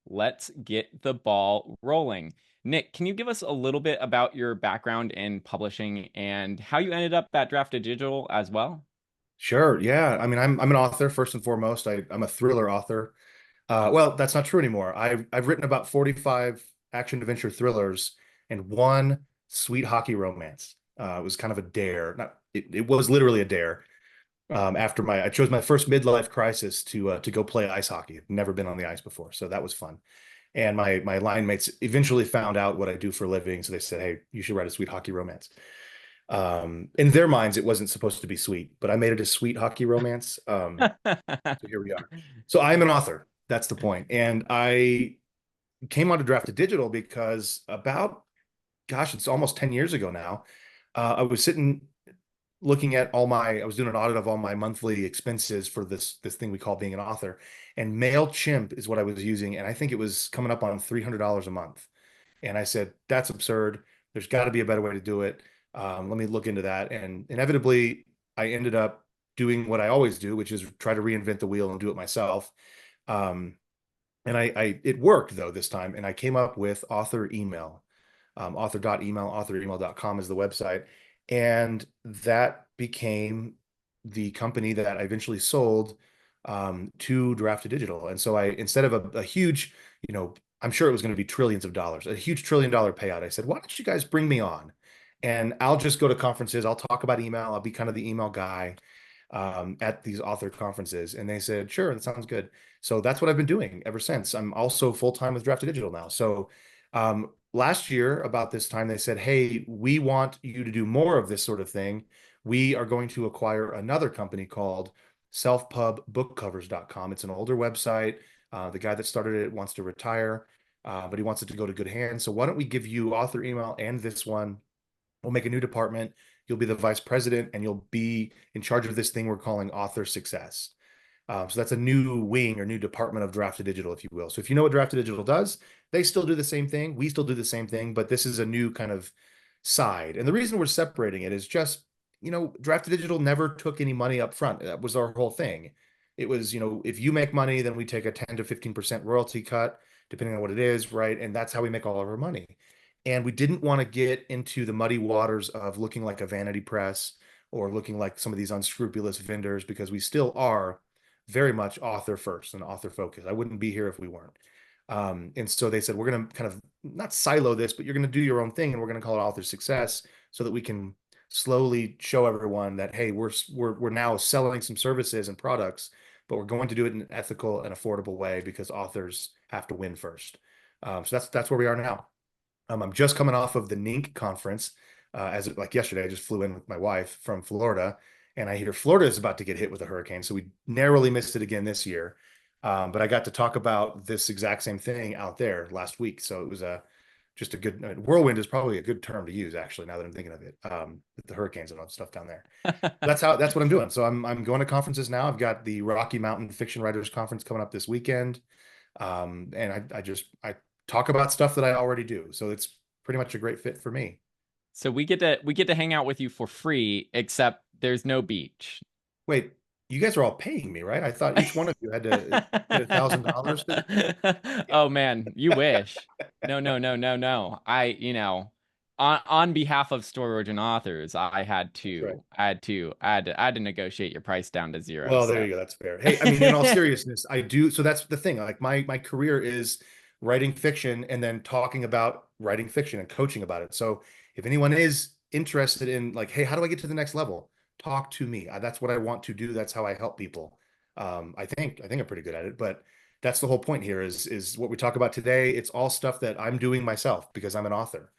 let's get the ball rolling. Nick, can you give us a little bit about your background in publishing and how you ended up at Drafted Digital as well? Sure. Yeah. I mean, I'm an author first and foremost. I'm a thriller author. Well, that's not true anymore. I've written about 45 action adventure thrillers and one sweet hockey romance. It was kind of a dare. Not it was literally a dare. After I chose my first midlife crisis to go play ice hockey. I've never been on the ice before, so that was fun. And my line mates eventually found out what I do for a living, so they said, "Hey, you should write a sweet hockey romance." In their minds, it wasn't supposed to be sweet, but I made it a sweet hockey romance. So here we are. So I'm an author. That's the point. And I came onto Drafted Digital because gosh, it's almost 10 years ago now. I was sitting looking at I was doing an audit of all my monthly expenses for this thing we call being an author. And MailChimp is what I was using. And I think it was coming up on $300 a month. And I said, that's absurd. There's got to be a better way to do it. Let me look into that. And inevitably, I ended up doing what I always do, which is try to reinvent the wheel and do it myself. Um, and it worked though this time. And I came up with author email, author.email, authoremail.com is the website. And that became the company that I eventually sold to Drafted Digital. And so instead of a huge, I'm sure it was going to be trillions of dollars, a huge $1 trillion payout. I said, why don't you guys bring me on? And I'll just go to conferences. I'll talk about email. I'll be kind of the email guy at these author conferences. And they said, sure, that sounds good. So that's what I've been doing ever since. I'm also full-time with Drafted Digital now. So last year, about this time, they said, hey, we want you to do more of this sort of thing. We are going to acquire another company called selfpubbookcovers.com. It's an older website. The guy that started it wants to retire, but he wants it to go to good hands. So why don't we give you author email and this one? We'll make a new department. You'll be the vice president and you'll be in charge of this thing we're calling author success. So that's a new wing or new department of Drafted Digital, if you will. So if you know what Drafted Digital does, they still do the same thing. We still do the same thing, but this is a new kind of side. And the reason we're separating it is just, Drafted Digital never took any money up front. That was our whole thing. It was, if you make money, then we take a 10 to 15% royalty cut, depending on what it is, right? And that's how we make all of our money. And we didn't want to get into the muddy waters of looking like a vanity press or looking like some of these unscrupulous vendors because we still are very much author first and author focused. I wouldn't be here if we weren't. And so they said, we're going to kind of not silo this, but you're going to do your own thing and we're going to call it author success so that we can slowly show everyone that, hey, we're now selling some services and products, but we're going to do it in an ethical and affordable way because authors have to win first. So that's where we are now. I'm just coming off of the NINC conference. Like yesterday, I just flew in with my wife from Florida, and I hear Florida is about to get hit with a hurricane. So we narrowly missed it again this year. But I got to talk about this exact same thing out there last week. So it was just a good whirlwind is probably a good term to use, actually, now that I'm thinking of it, with the hurricanes and all the stuff down there. That's what I'm doing. So I'm going to conferences now. I've got the Rocky Mountain Fiction Writers Conference coming up this weekend. And I talk about stuff that I already do. So it's pretty much a great fit for me. So we get to hang out with you for free, except there's no beach. Wait, you guys are all paying me, right? I thought each one of you had to get $1,000 to. Oh man, you wish. No, no, no, no, no. On behalf of Storage and Authors, That's right. I had to negotiate your price down to zero. Well, there So you go. That's fair. Hey, I mean, in all seriousness, I do. So that's the thing. Like my career is writing fiction and then talking about writing fiction and coaching about it. So if anyone is interested in like, hey, how do I get to the next level? Talk to me. That's what I want to do. That's how I help people. I think I'm pretty good at it, but that's the whole point here is what we talk about today. It's all stuff that I'm doing myself because I'm an author.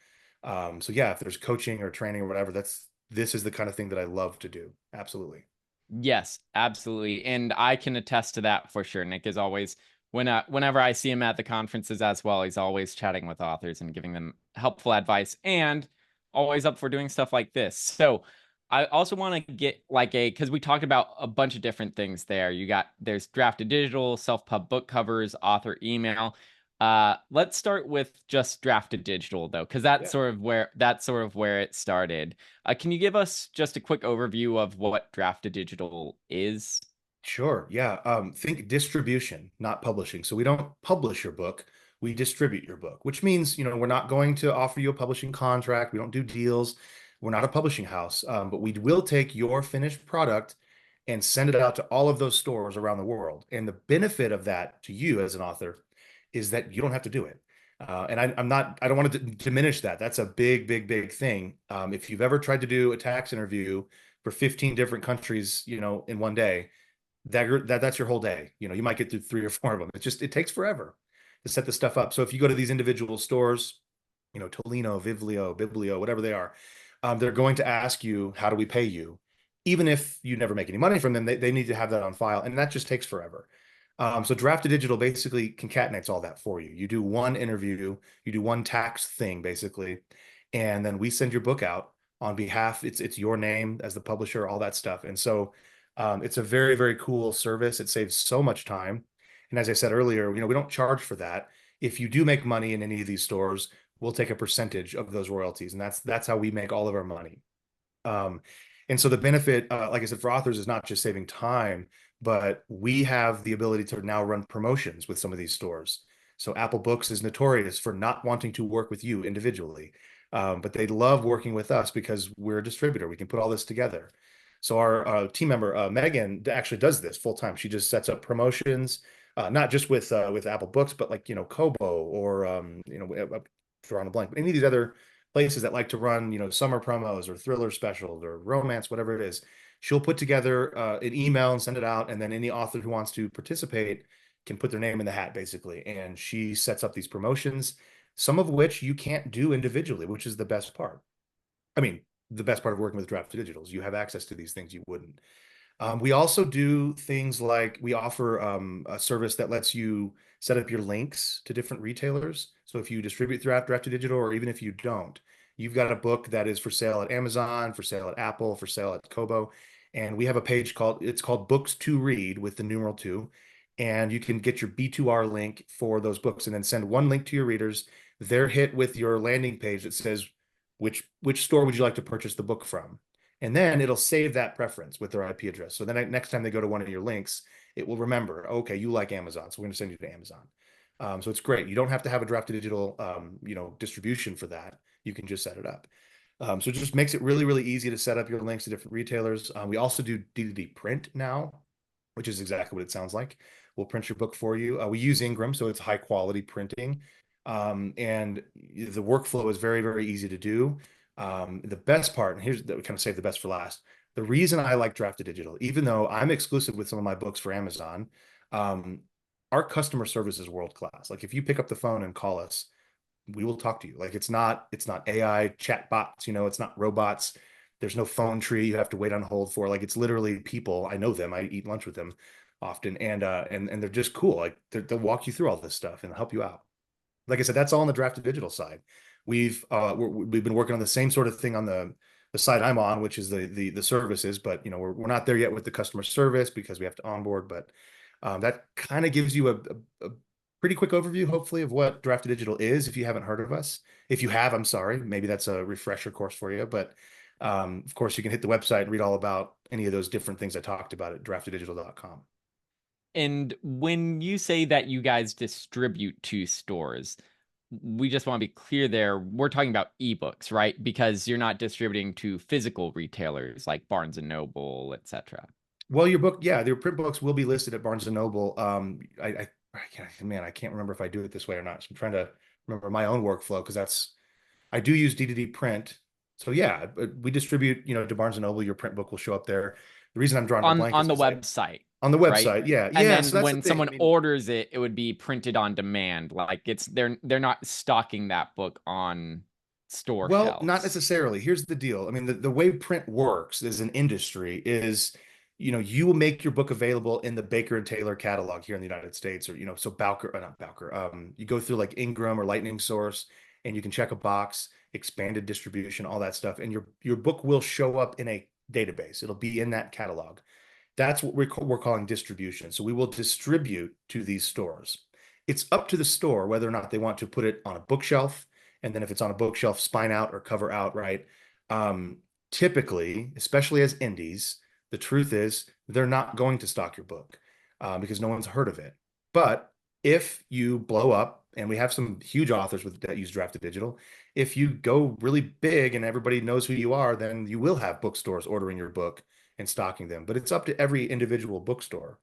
So yeah, if there's coaching or training or whatever, this is the kind of thing that I love to do. Absolutely. yes, absolutely. And I can attest to that for sure. Nick is always whenever I see him at the conferences as well, he's always chatting with authors and giving them helpful advice and always up for doing stuff like this. So I also want to get like because we talked about a bunch of different things there. There's Drafted Digital, self-pub book covers, author email. Let's start with just Drafted Digital though, because Yeah. that's sort of where it started. Can you give us just a quick overview of what Drafted Digital is? Sure. Yeah. Think distribution, not publishing. So we don't publish your book, we distribute your book, which means, we're not going to offer you a publishing contract. We don't do deals. We're not a publishing house, but we will take your finished product and send it out to all of those stores around the world. And the benefit of that to you as an author is that you don't have to do it. And I don't want to diminish that. That's a big, big, big thing. If you've ever tried to do a tax interview for 15 different countries, in one day, that's your whole day. You might get through three or four of them. It takes forever to set this stuff up. So if you go to these individual stores, Tolino, Vivlio, Biblio, whatever they are, they're going to ask you, how do we pay you? Even if you never make any money from them, they need to have that on file, and that just takes forever. So Drafted Digital basically concatenates all that for you. You do one interview, you do one tax thing basically, and then we send your book out on behalf. It's your name as the publisher, all that stuff. And so it's a very, very cool service. It saves so much time. And as I said earlier, we don't charge for that. If you do make money in any of these stores, we'll take a percentage of those royalties, and that's how we make all of our money. Um, and so the benefit, like I said, for authors is not just saving time, but we have the ability to now run promotions with some of these stores. So Apple Books is notorious for not wanting to work with you individually, but they love working with us because we're a distributor. We can put all this together. So our team member Megan actually does this full time. She just sets up promotions, not just with Apple Books, but like Kobo or drawing a blank, but any of these other places that like to run, summer promos or thriller specials or romance, whatever it is. She'll put together an email and send it out, and then any author who wants to participate can put their name in the hat, basically. And she sets up these promotions, some of which you can't do individually, which is the best part. I mean, the best part of working with Drafted Digitals, you have access to these things you wouldn't. We also do things like we offer a service that lets you set up your links to different retailers. So if you distribute throughout Drafted Digital, or even if you don't, you've got a book that is for sale at Amazon, for sale at Apple, for sale at Kobo, and we have a page called Books to Read with the numeral two, and you can get your B2R link for those books, and then send one link to your readers. They're hit with your landing page that says which store would you like to purchase the book from, and then it'll save that preference with their IP address. So then next time they go to one of your links, it will remember, okay, you like Amazon, so we're going to send you to Amazon. So it's great. You don't have to have a Drafted Digital, distribution for that. You can just set it up. So it just makes it really, really easy to set up your links to different retailers. We also do D2D print now, which is exactly what it sounds like. We'll print your book for you. We use Ingram, so it's high quality printing. And the workflow is very, very easy to do. The best part, and here's we kind of save the best for last. The reason I like Drafted Digital, even though I'm exclusive with some of my books for Amazon, um, our customer service is world class. Like if you pick up the phone and call us, we will talk to you. Like it's not AI chat bots, it's not robots. There's no phone tree you have to wait on hold for. Like it's literally people. I know them. I eat lunch with them often, and they're just cool. Like they'll walk you through all this stuff and help you out. Like I said, that's all on the Drafted Digital side. We've been working on the same sort of thing on the side I'm on, which is the services, but we're not there yet with the customer service because we have to onboard. But that kind of gives you a pretty quick overview, hopefully, of what Drafted Digital is. If you haven't heard of us, if you have, I'm sorry, maybe that's a refresher course for you. But of course, you can hit the website and read all about any of those different things I talked about at drafteddigital.com. And when you say that you guys distribute to stores, we just want to be clear there. We're talking about ebooks, right? Because you're not distributing to physical retailers like Barnes and Noble, etc. Well, your book, yeah, your print books will be listed at Barnes and Noble. I can't remember if I do it this way or not. So I'm trying to remember my own workflow because I do use D2D print. So yeah, we distribute, to Barnes and Noble. Your print book will show up there. The reason I'm drawing a blank On is the because website, on the right? website, yeah, And yeah. So then that's the when thing. I someone mean, orders it, it would be printed on demand. Like they're not stocking that book on store well, not shelves. necessarily. Here's the deal. I mean, the way print works as an industry is, you will make your book available in the Baker and Taylor catalog here in the United States, or, so Bowker, not Bowker. You go through like Ingram or Lightning Source, and you can check a box, expanded distribution, all that stuff, and your book will show up in a database. It'll be in that catalog. That's what we're calling distribution. So we will distribute to these stores. It's up to the store whether or not they want to put it on a bookshelf, and then if it's on a bookshelf, spine out or cover out, right? Um, Typically, especially as indies, The truth is, they're not going to stock your book because no one's heard of it. But if you blow up, and we have some huge authors that use drafted digital, if you go really big and everybody knows who you are, then you will have bookstores ordering your book and stocking them. But it's up to every individual bookstore.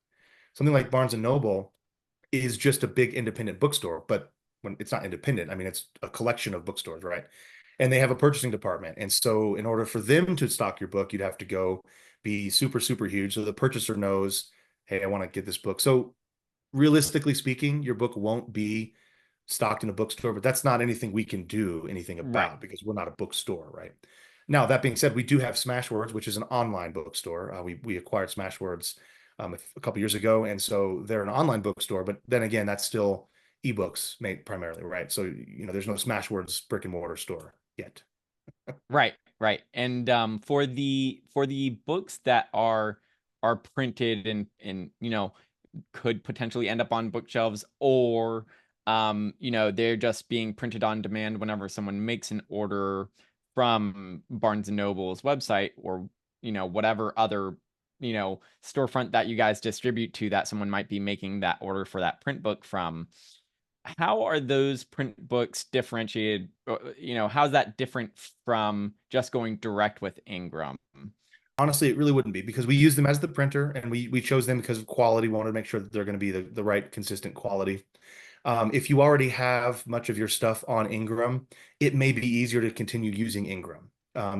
Something like Barnes and Noble is just a big independent bookstore, but when it's not independent, I mean, it's a collection of bookstores, right? And they have a purchasing department. And so in order for them to stock your book, you'd have to go be super, super huge. So the purchaser knows, hey, I want to get this book. So realistically speaking, your book won't be stocked in a bookstore, but that's not anything we can do anything Right. about because we're not a bookstore, right? Now, that being said, we do have Smashwords, which is an online bookstore. We acquired Smashwords a couple years ago, and so they're an online bookstore. But then again, that's still ebooks made primarily, right? So there's no Smashwords brick and mortar store yet. Right, right. And for the books that are printed and could potentially end up on bookshelves, or they're just being printed on demand whenever someone makes an order from Barnes and Noble's website, or whatever other storefront that you guys distribute to, that someone might be making that order for that print book from. How are those print books differentiated? How's that different from just going direct with Ingram? Honestly, it really wouldn't be because we use them as the printer and we chose them because of quality. We wanted to make sure that they're going to be the right consistent quality. If you already have much of your stuff on Ingram, it may be easier to continue using Ingram.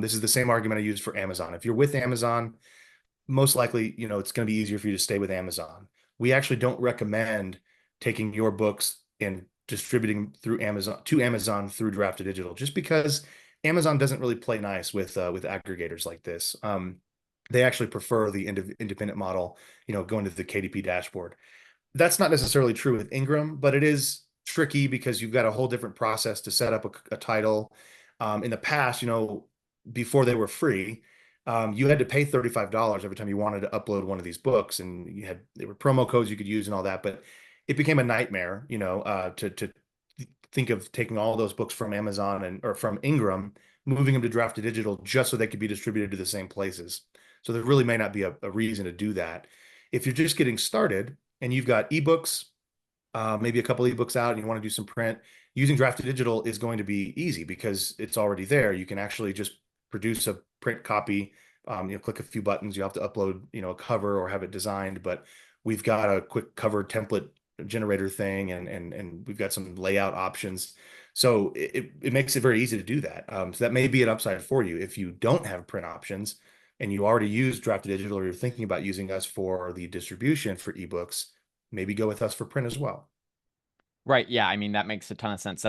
This is the same argument I used for Amazon. If you're with Amazon, most likely, it's going to be easier for you to stay with Amazon. We actually don't recommend taking your books and distributing through Amazon to Amazon through Drafted Digital, just because Amazon doesn't really play nice with aggregators like this. They actually prefer the independent model, going to the KDP dashboard. That's not necessarily true with Ingram, but it is tricky because you've got a whole different process to set up a title. In the past, before they were free, you had to pay $35 every time you wanted to upload one of these books, and there were promo codes you could use and all that. But it became a nightmare, to think of taking all those books from Amazon or from Ingram, moving them to Drafted Digital just so they could be distributed to the same places. So there really may not be a reason to do that. If you're just getting started and you've got ebooks, maybe a couple ebooks out, and you want to do some print, using Drafted Digital is going to be easy because it's already there. You can actually just produce a print copy. Click a few buttons. You have to upload, a cover or have it designed, but we've got a quick cover template generator thing, and we've got some layout options. So it makes it very easy to do that. So that may be an upside for you if you don't have print options and you already use Drafted Digital, or you're thinking about using us for the distribution for ebooks. Maybe go with us for print as well. Right. Yeah. I mean, that makes a ton of sense.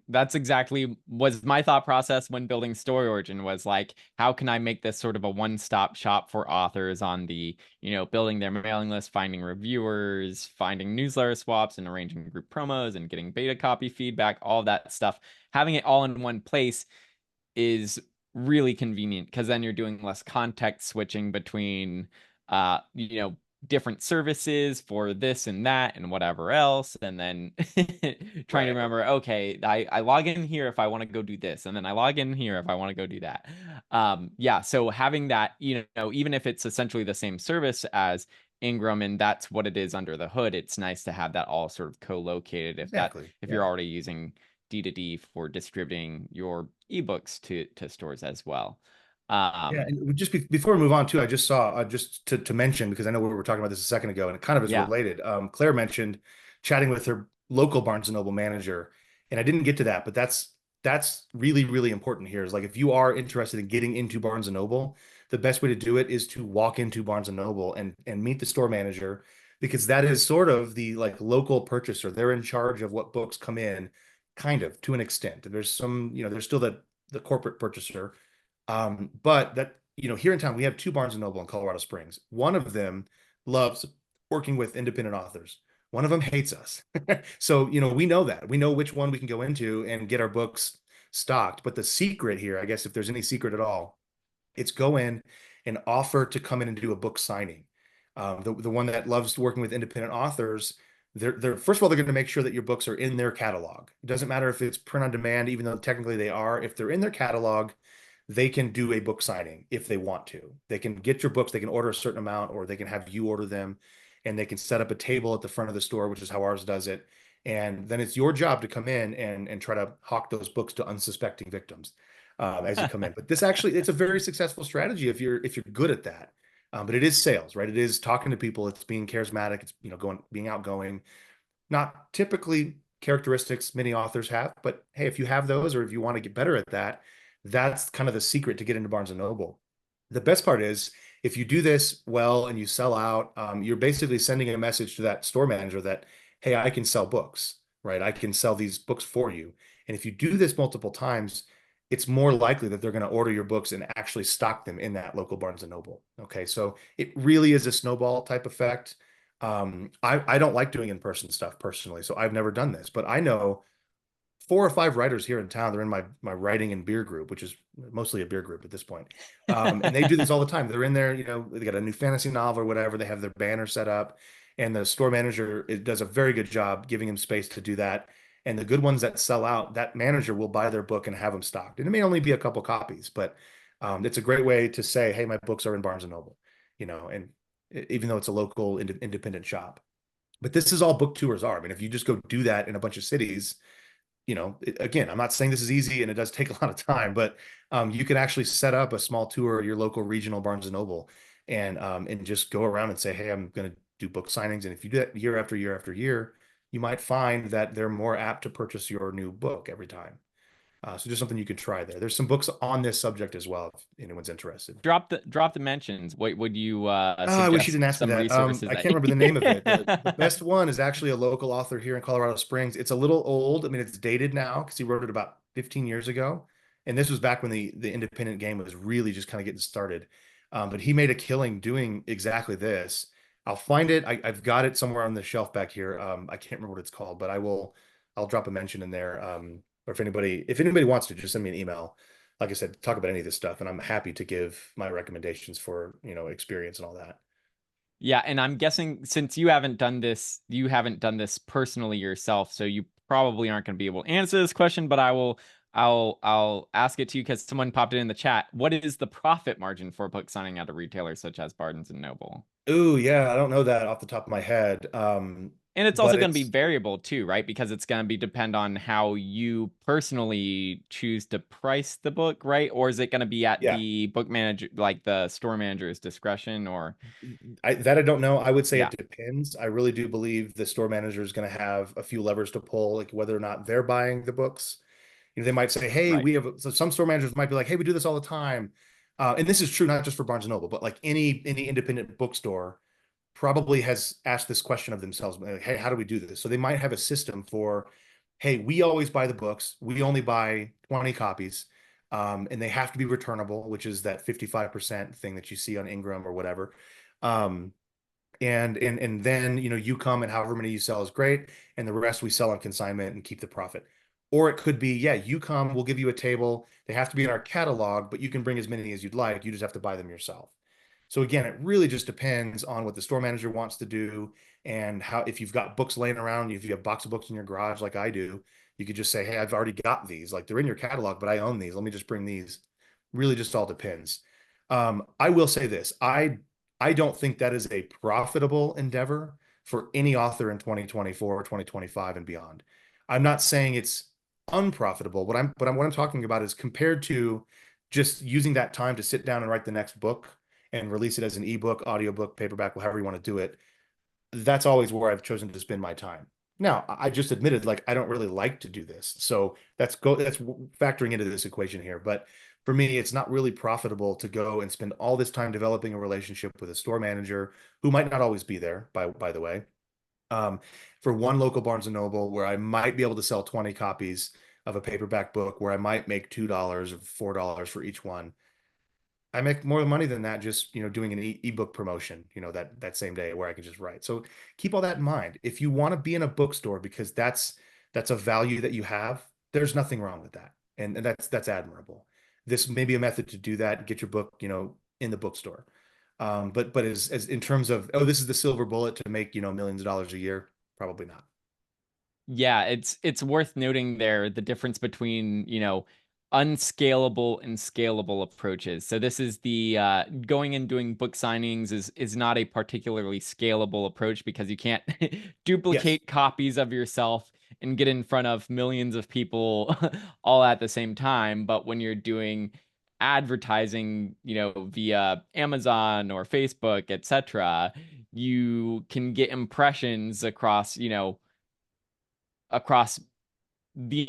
That's exactly was my thought process when building Story Origin, was like, how can I make this sort of a one-stop shop for authors on the, building their mailing list, finding reviewers, finding newsletter swaps, and arranging group promos and getting beta copy feedback, all that stuff. Having it all in one place is really convenient, because then you're doing less context switching between uh you know different services for this and that and whatever else, and then trying to Right. remember, okay, I log in here if I want to go do this, and then I log in here if I want to go do that. Yeah, so having that, even if it's essentially the same service as Ingram and that's what it is under the hood, it's nice to have that all sort of co-located, Exactly. if you're Yeah. already using D2D for distributing your ebooks to stores as well. Yeah, Um, and before we move on too, I just saw just to mention, because I know we were talking about this a second ago, and it kind of is yeah, related. Claire mentioned chatting with her local Barnes and Noble manager, and I didn't get to that, but that's really really important here. Is like if you are interested in getting into Barnes and Noble, the best way to do it is to walk into Barnes and Noble and meet the store manager, because that is sort of the like local purchaser. They're in charge of what books come in, kind of to an extent. There's some, there's still the corporate purchaser, but here in town, we have two Barnes and Noble in Colorado Springs. One of them loves working with independent authors. One of them hates us. So, we know that. We know which one we can go into and get our books stocked. But the secret here, I guess, if there's any secret at all, it's go in and offer to come in and do a book signing. The one that loves working with independent authors, they're first of all, they're going to make sure that your books are in their catalog. It doesn't matter if it's print on demand, even though technically they are. If they're in their catalog, they can do a book signing if they want to. They can get your books, they can order a certain amount, or they can have you order them, and they can set up a table at the front of the store, which is how ours does it. And then it's your job to come in and try to hawk those books to unsuspecting victims as you come in. But this actually, it's a very successful strategy if you're good at that. But it is sales, right? It is talking to people. It's being charismatic. It's going, being outgoing. Not typically characteristics many authors have, but hey, if you have those, or if you want to get better at that, that's kind of the secret to get into Barnes and Noble. The best part is if you do this well and you sell out, you're basically sending a message to that store manager that, hey, I can sell books, right? I can sell these books for you. And if you do this multiple times, it's more likely that they're going to order your books and actually stock them in that local Barnes and Noble. Okay, so it really is a snowball type effect. I don't like doing in-person stuff personally, so I've never done this, but I know 4 or 5 writers here in town. They're in my writing and beer group, which is mostly a beer group at this point. And they do this all the time. They're in there, they got a new fantasy novel or whatever. They have their banner set up, and the store manager does a very good job giving them space to do that. And the good ones that sell out, that manager will buy their book and have them stocked. And it may only be a couple copies, but it's a great way to say, hey, my books are in Barnes and Noble, and even though it's a local independent shop. But this is all book tours are. I mean, if you just go do that in a bunch of cities, again, I'm not saying this is easy and it does take a lot of time, but you can actually set up a small tour at your local regional Barnes and Noble and just go around and say, hey, I'm going to do book signings. And if you do that year after year after year, you might find that they're more apt to purchase your new book every time. So just something you could try there. There's some books on this subject as well, if anyone's interested. Drop the mentions. What would you Oh, I wish you suggest didn't ask me some that. resources I that can't remember the name of it. The best one is actually a local author here in Colorado Springs. It's a little old. I mean, it's dated now because he wrote it about 15 years ago. And this was back when the independent game was really just kind of getting started. But he made a killing doing exactly this. I'll find it. I've got it somewhere on the shelf back here. I can't remember what it's called, but I'll drop a mention in there. Or if anybody wants to, just send me an email. Like I said, talk about any of this stuff, and I'm happy to give my recommendations for, experience and all that. Yeah, and I'm guessing since you haven't done this personally yourself, so you probably aren't going to be able to answer this question, but I'll ask it to you because someone popped it in the chat. What is the profit margin for book signing at a retailer such as Barnes and Noble? Ooh, yeah, I don't know that off the top of my head. And it's also But going to be it's variable too, right? Because it's going to be depend on how you personally choose to price the book, right? Or is it going to be at yeah, the book manager, like the store manager's discretion, or I don't know. I would say yeah, it depends. I really do believe the store manager is going to have a few levers to pull, like whether or not they're buying the books. They might say, "Hey, right. we have." So some store managers might be like, "Hey, we do this all the time," and this is true not just for Barnes and Noble, but like any independent bookstore probably has asked this question of themselves, like, hey, how do we do this? So they might have a system for, hey, we always buy the books. We only buy 20 copies. And they have to be returnable, which is that 55% thing that you see on Ingram or whatever. Um, and then you come and however many you sell is great, and the rest we sell on consignment and keep the profit. Or it could be, yeah, you come, we'll give you a table. They have to be in our catalog, but you can bring as many as you'd like. You just have to buy them yourself. So again, it really just depends on what the store manager wants to do and how, if you've got books laying around, if you have a box of books in your garage like I do, you could just say, hey, I've already got these. Like they're in your catalog, but I own these. Let me just bring these. Really just all depends. I will say this. I don't think that is a profitable endeavor for any author in 2024 or 2025 and beyond. I'm not saying it's unprofitable. What I'm talking about is compared to just using that time to sit down and write the next book and release it as an ebook, audiobook, paperback, however you want to do it. That's always where I've chosen to spend my time. Now, I just admitted like I don't really like to do this. So that's factoring into this equation here. But for me, it's not really profitable to go and spend all this time developing a relationship with a store manager who might not always be there, by the way. Um, for one local Barnes and Noble where I might be able to sell 20 copies of a paperback book where I might make $2 or $4 for each one. I make more money than that just, doing an ebook promotion, that same day where I can just write. So keep all that in mind. If you want to be in a bookstore because that's a value that you have, there's nothing wrong with that. And that's admirable. This may be a method to do that and get your book, in the bookstore. But as in terms of, oh, this is the silver bullet to make, millions of dollars a year, probably not. Yeah, it's worth noting there the difference between, unscalable and scalable approaches. So this is the going and doing book signings is not a particularly scalable approach because you can't Yes. duplicate copies of yourself and get in front of millions of people all at the same time. But when you're doing advertising, via Amazon or Facebook, etc., you can get impressions across the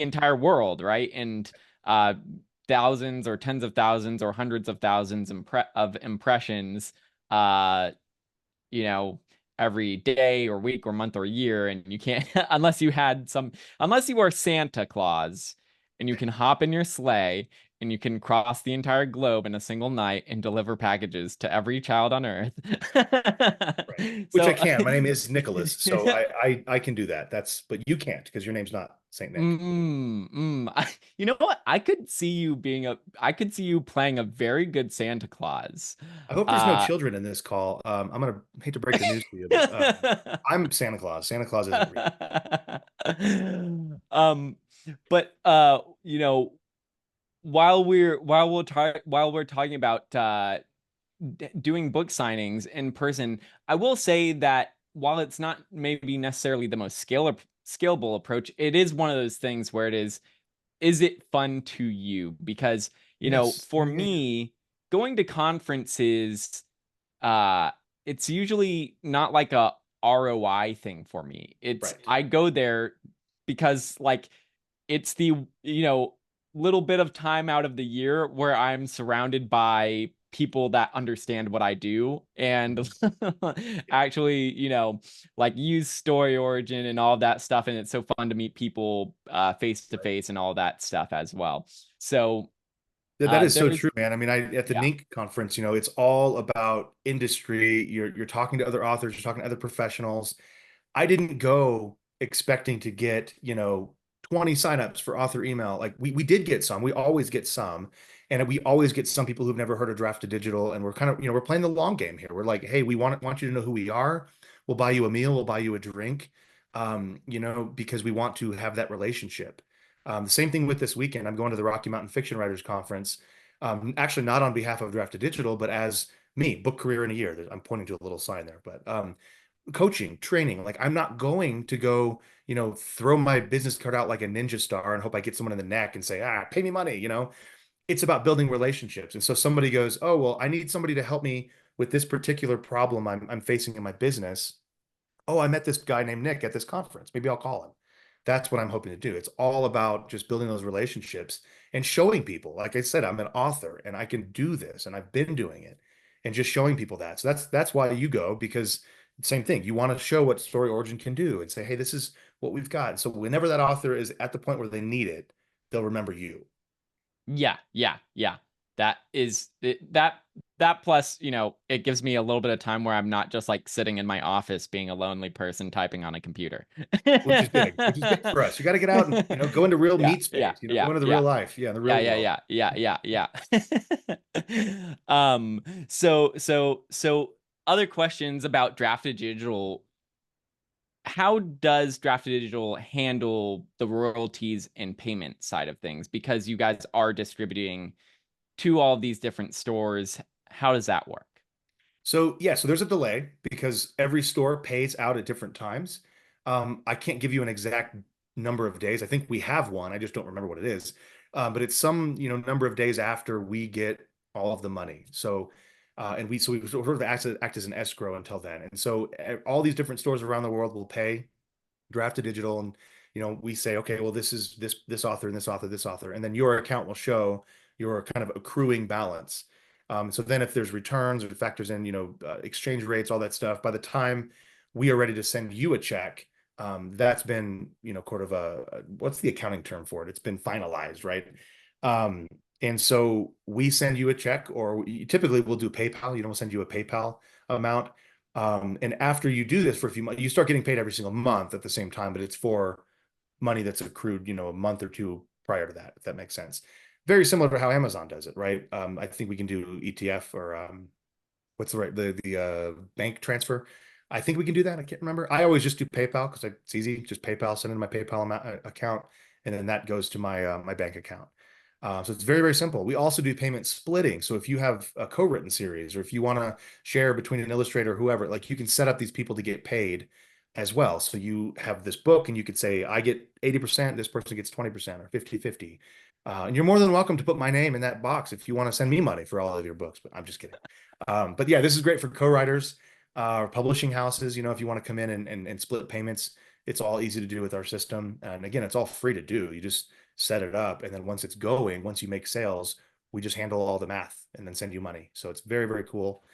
entire world, right? And uh, thousands or tens of thousands or hundreds of thousands of impressions, uh, you know, every day or week or month or year. And you can't, unless you are Santa Claus and you can hop in your sleigh and you can cross the entire globe in a single night and deliver packages to every child on Earth. Right. Which I So, can. My name is Nicholas, so I can do that. But you can't because your name's not Saint Nick. You know what? I could see you playing a very good Santa Claus. I hope there's no Uh, children in this call. I'm gonna hate to break the news to you, but I'm Santa Claus. Santa Claus isn't real. um, but while we're talking about doing book signings in person, I will say that while it's not maybe necessarily the most scalable approach, it is one of those things where is it fun to you? Because, Yes. for Yeah, yeah, yeah. me, going to conferences, uh, it's usually not like a ROI thing for me. It's Right. I go there because like it's the, little bit of time out of the year where I'm surrounded by people that understand what I do and Mhm. actually, like use story origin and all that stuff. And it's so fun to meet people face to Right. face and all that stuff as well. So That is so there's, true, man. I mean, I at the yeah. Nink conference, it's all about industry. You're talking to other authors, you're talking to other professionals. I didn't go expecting to get, 20 signups for author email. Like we did get some. We always get some. And we always get some people who've never heard of Draft to Digital. And we're kind of, we're playing the long game here. We're like, hey, we want you to know who we are. We'll buy you a meal, we'll buy you a drink. Because we want to have that relationship. The same thing with this weekend. I'm going to the Rocky Mountain Fiction Writers Conference. Actually not on behalf of Draft to Digital, but as me, book career in a year. I'm pointing to a little sign there, but coaching, training. Like I'm not going to go, throw my business card out like a ninja star and hope I get someone in the neck and say, pay me money. It's about building relationships. And so somebody goes, oh, well, I need somebody to help me with this particular problem I'm facing in my business. Oh, I met this guy named Nick at this conference. Maybe I'll call him. That's what I'm hoping to do. It's all about just building those relationships and showing people. Like I said, I'm an author and I can do this and I've been doing it and just showing people that. So that's why you go because same thing. You want to show what Story Origin can do and say, hey, this is what we've got. So whenever that author is at the point where they need it, they'll remember you. Yeah, yeah, yeah. That is that plus, it gives me a little bit of time where I'm not just like sitting in my office being a lonely person typing on a computer. Which is big for us. You got to get out and, go into real Yeah, meat yeah, space, yeah, go into the yeah. real life. Yeah, in the Yeah, real yeah, world. yeah, yeah, yeah, yeah. So other questions about Drafted Digital. How does Drafted Digital handle the royalties and payment side of things? Because you guys are distributing to all these different stores. How does that work? So yeah, so there's a delay because every store pays out at different times. I can't give you an exact number of days. I think we have one. I just don't remember what it is. But it's some, number of days after we get all of the money. And we sort of act as an escrow until then. And so all these different stores around the world will pay Draft a Digital, and we say, okay, well, this is this author and this author, this author, and then your account will show your kind of accruing balance. So then if there's returns or factors in, exchange rates, all that stuff, by the time we are ready to send you a check, that's been, sort of what's the accounting term for it? It's been finalized, right? Um, and so we send you a check, or typically we'll do PayPal. We'll send you a PayPal amount. And after you do this for a few months, you start getting paid every single month at the same time, but it's for money that's accrued, a month or two prior to that, if that makes sense. Very similar to how Amazon does it, right? I think we can do ETF or what's the bank transfer. I think we can do that. I can't remember. I always just do PayPal because it's easy. Just PayPal, send in my PayPal account, and then that goes to my bank account. So it's very, very simple. We also do payment splitting. So if you have a co-written series, or if you want to share between an illustrator, whoever, like you can set up these people to get paid as well. So you have this book and you could say, I get 80%, this person gets 20% or 50-50. And you're more than welcome to put my name in that box if you want to send me money for all of your books, but I'm just kidding. But yeah, this is great for co-writers, publishing houses. If you want to come in and split payments, it's all easy to do with our system. And again, it's all free to do. You just set it up. And then once it's going, once you make sales, we just handle all the math and then send you money. So it's very, very cool.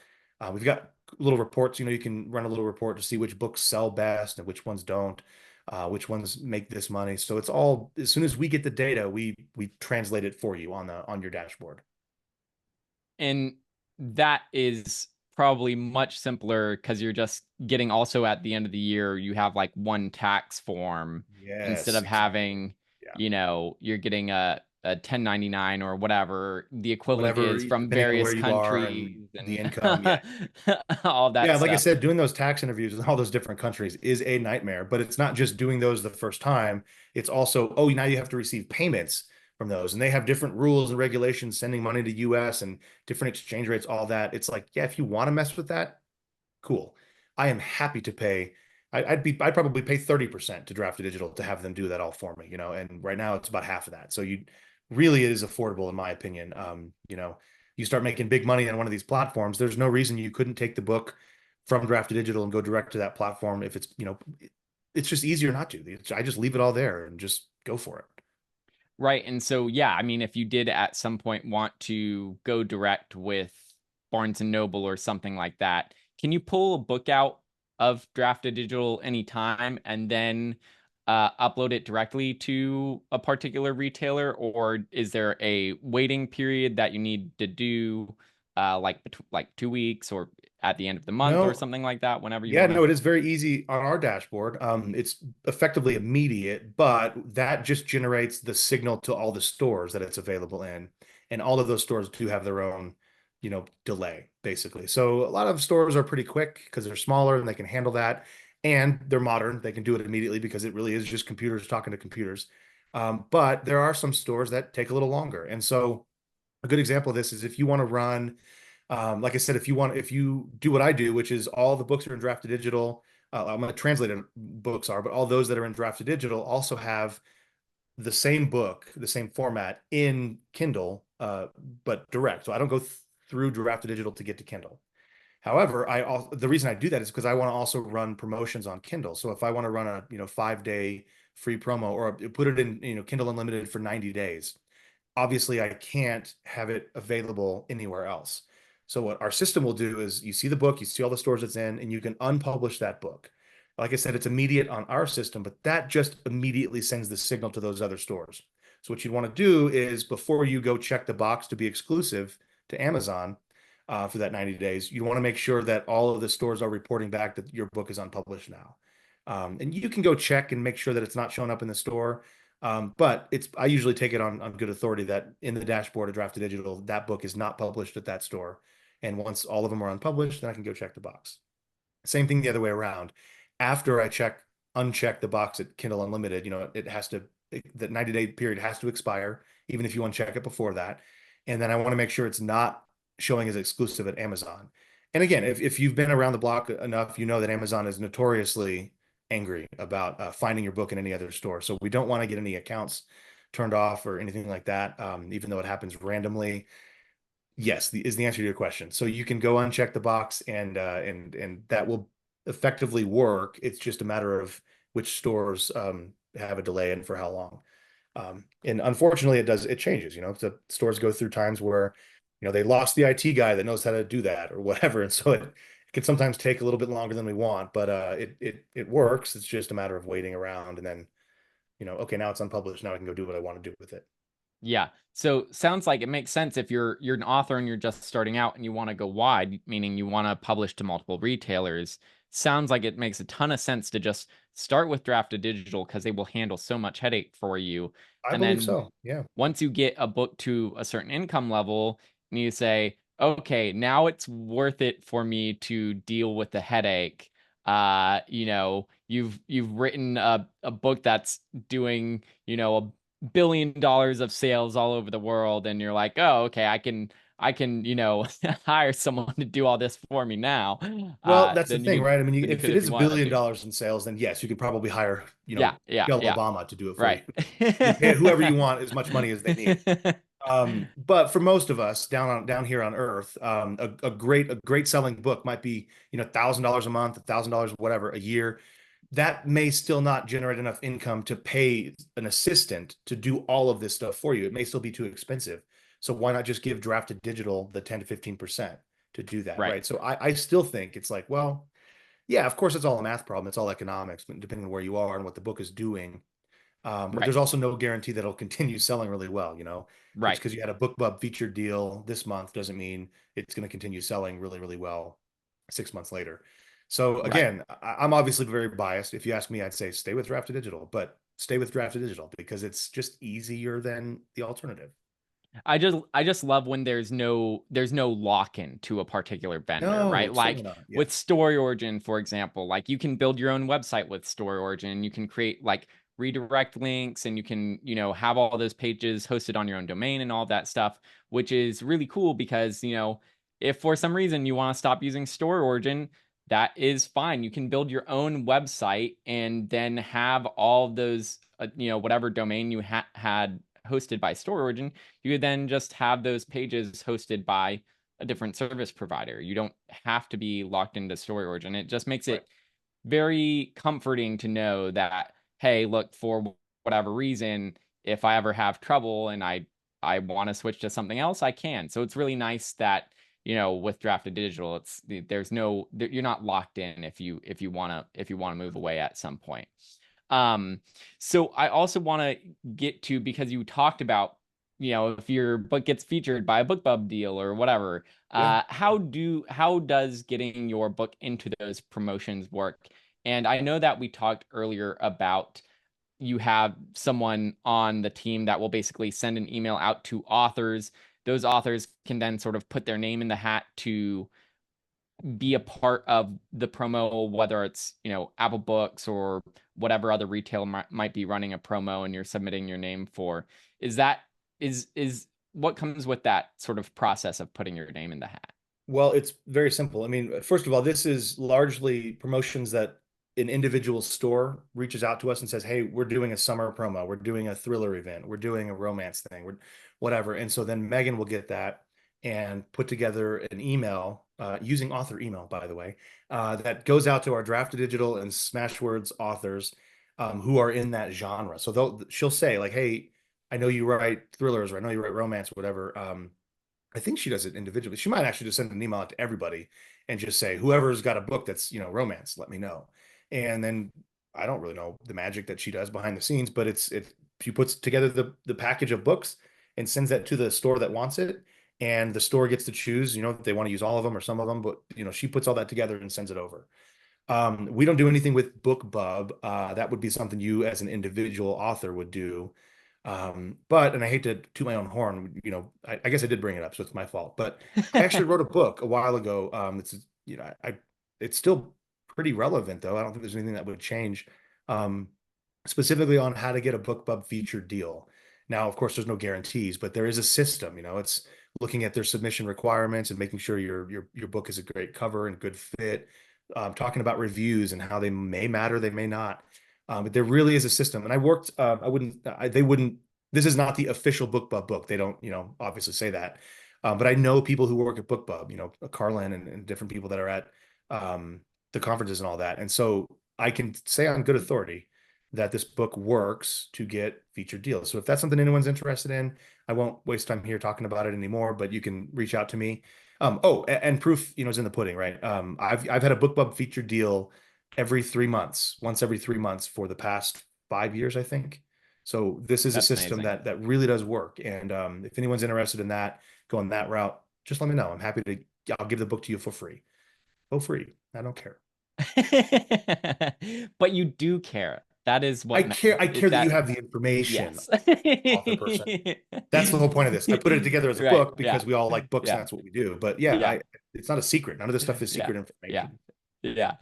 We've got little reports, you can run a little report to see which books sell best and which ones don't, which ones make this money. So it's all, as soon as we get the data, we translate it for you on your dashboard. And that is probably much simpler because you're just getting also at the end of the year, you have like one tax form instead Yes, of exactly. having, Yeah. you're getting a 1099 or whatever the equivalent Whatever, is from depending on where various you are and countries the and income. Yeah. all that Yeah, like I stuff. said, doing those tax interviews in all those different countries is a nightmare, but it's not just doing those the first time. It's also, oh, now you have to receive payments from those. And they have different rules and regulations sending money to US and different exchange rates, all that. It's like, yeah, if you want to mess with that, cool. I am happy to pay. I'd probably pay 30% to Draft Digital to have them do that all for me, and right now it's about half of that. So you really it is affordable in my opinion. You start making big money on one of these platforms, there's no reason you couldn't take the book from Draft Digital and go direct to that platform if it's just easier not to. I just leave it all there and just go for it. Right. And so, yeah, I mean, if you did at some point want to go direct with Barnes and Noble or something like that, can you pull a book out of Drafted Digital anytime and then upload it directly to a particular retailer? Or is there a waiting period that you need to do, like 2 weeks or at the end of the month or No, something like that, whenever you yeah, want to? no, it is very easy on our dashboard. It's effectively immediate, but that just generates the signal to all the stores that it's available in. And all of those stores do have their own, delay, basically. So a lot of stores are pretty quick because they're smaller and they can handle that. And they're modern. They can do it immediately because it really is just computers talking to computers. But there are some stores that take a little longer. And so a good example of this is if you want to run like I said, if you do what I do, which is all the books are in drafted digital, I'm going to translate books are, but all those that are in drafted digital also have the same book, the same format in Kindle, but direct. So I don't go through drafted digital to get to Kindle. However, the reason I do that is because I want to also run promotions on Kindle. So if I want to run a 5-day free promo or put it in Kindle Unlimited for 90 days, obviously I can't have it available anywhere else. So what our system will do is you see the book, you see all the stores it's in, and you can unpublish that book. Like I said, it's immediate on our system, but that just immediately sends the signal to those other stores. So what you'd want to do is before you go check the box to be exclusive to Amazon for that 90 days, you want to make sure that all of the stores are reporting back that your book is unpublished now. And you can go check and make sure that it's not showing up in the store. But I usually take it on good authority that in the dashboard of Drafted Digital, that book is not published at that store. And once all of them are unpublished, then I can go check the box. Same thing the other way around. After I uncheck the box at Kindle Unlimited, the 90-day period has to expire, even if you uncheck it before that. And then I want to make sure it's not showing as exclusive at Amazon. And again, if you've been around the block enough, you know that Amazon is notoriously angry about finding your book in any other store. So we don't want to get any accounts turned off or anything like that, even though it happens randomly. Yes, is the answer to your question. So you can go uncheck the box and that will effectively work. It's just a matter of which stores have a delay and for how long. And unfortunately, it changes. So stores go through times where they lost the IT guy that knows how to do that or whatever, and so it can sometimes take a little bit longer than we want. But it works. It's just a matter of waiting around and then okay, now it's unpublished. Now I can go do what I want to do with it. Yeah. So sounds like it makes sense if you're an author and you're just starting out and you want to go wide, meaning you want to publish to multiple retailers. Sounds like it makes a ton of sense to just start with Drafted Digital because they will handle so much headache for you. I And believe then so. Yeah. once you get a book to a certain income level and you say, okay, now it's worth it for me to deal with the headache. You've written a book that's doing, billion of sales all over the world, and you're like, oh, okay, I can, hire someone to do all this for me now. Well, that's the Then thing, right? I mean, you if could it if is you a wanted billion to. dollars in sales, then yes, you could probably hire, Yeah, yeah, Michelle yeah. Obama to do it for you. Right. You pay whoever you want as much money as they need. But for most of us down here on Earth, a great selling book might be, $1,000 a month, $1,000 whatever a year. That may still not generate enough income to pay an assistant to do all of this stuff for you. It may still be too expensive. So why not just give Drafted Digital the 10 to 15% to do that, Right, right? So I still think it's like, well, yeah, of course it's all a math problem. It's all economics, depending on where you are and what the book is doing. But right, there's also no guarantee that it'll continue selling really well. Just right. because you had a BookBub featured deal this month doesn't mean it's going to continue selling really, really well 6 months later. So Right. again, I'm obviously very biased. If you ask me, I'd say stay with Drafted Digital, but stay with Drafted Digital because it's just easier than the alternative. I just love when there's no lock-in to a particular vendor, No, right? certainly Like not. Yeah, with Story Origin, for example, like you can build your own website with Story Origin. You can create like redirect links, and you can, have all those pages hosted on your own domain and all that stuff, which is really cool because, if for some reason you want to stop using Story Origin, that is fine. You can build your own website and then have all those, whatever domain you had hosted by Story Origin, you could then just have those pages hosted by a different service provider. You don't have to be locked into Story Origin. It just makes right. it very comforting to know that, hey, look, for whatever reason, if I ever have trouble and I want to switch to something else, I can. So it's really nice that, with Drafted Digital, there's no, you're not locked in if you want to move away at some point. Um, so I also want to get to, because you talked about, if your book gets featured by a BookBub deal or whatever, Yeah. how does getting your book into those promotions work? And I know that we talked earlier about, you have someone on the team that will basically send an email out to authors. Those authors can then sort of put their name in the hat to be a part of the promo, whether it's, Apple Books or whatever other retailer might be running a promo and you're submitting your name for. Is that is what comes with that sort of process of putting your name in the hat? Well, it's very simple. I mean, first of all, this is largely promotions that an individual store reaches out to us and says, "Hey, we're doing a summer promo. We're doing a thriller event. We're doing a romance thing. We're whatever." And so then Megan will get that and put together an email using author email, by the way, that goes out to our Drafted Digital and Smashwords authors who are in that genre. So she'll say like, "Hey, I know you write thrillers, or I know you write romance, whatever. I think she does it individually. She might actually just send an email out to everybody and just say, whoever's got a book that's, romance, let me know. And then I don't really know the magic that she does behind the scenes, but she puts together the package of books and sends that to the store that wants it. And the store gets to choose, if they want to use all of them or some of them, but she puts all that together and sends it over. We don't do anything with BookBub. That would be something you as an individual author would do. And I hate to toot my own horn, I guess I did bring it up, so it's my fault. But I actually wrote a book a while ago. It's still pretty relevant though. I don't think there's anything that would change, um, specifically on how to get a BookBub featured deal. Now, of course, there's no guarantees, but there is a system. It's looking at their submission requirements and making sure your book is a great cover and good fit. Talking about reviews and how they may matter, they may not. But there really is a system. And I worked, they wouldn't, this is not the official BookBub book. They don't, obviously say that. But I know people who work at BookBub, Carlin and different people that are at the conferences and all that. And so I can say on good authority that this book works to get featured deals. So if that's something anyone's interested in, I won't waste time here talking about it anymore, but you can reach out to me. And proof, is in the pudding, right? I've had a BookBub featured deal every 3 months, once every 3 months for the past 5 years, I think. So this is a That's system amazing. that really does work. And if anyone's interested in that, going that route, just let me know. I'm happy to. I'll give the book to you for free. For free. I don't care. But you do care. That is I what care. I care that you that have the information, yes. author person. That's the whole point of this. I put it together as a Right. book Yeah. because we all like books and Yeah. that's what we do. But yeah, Yeah. it's not a secret. None of this stuff is Yeah. secret Yeah. information. Yeah.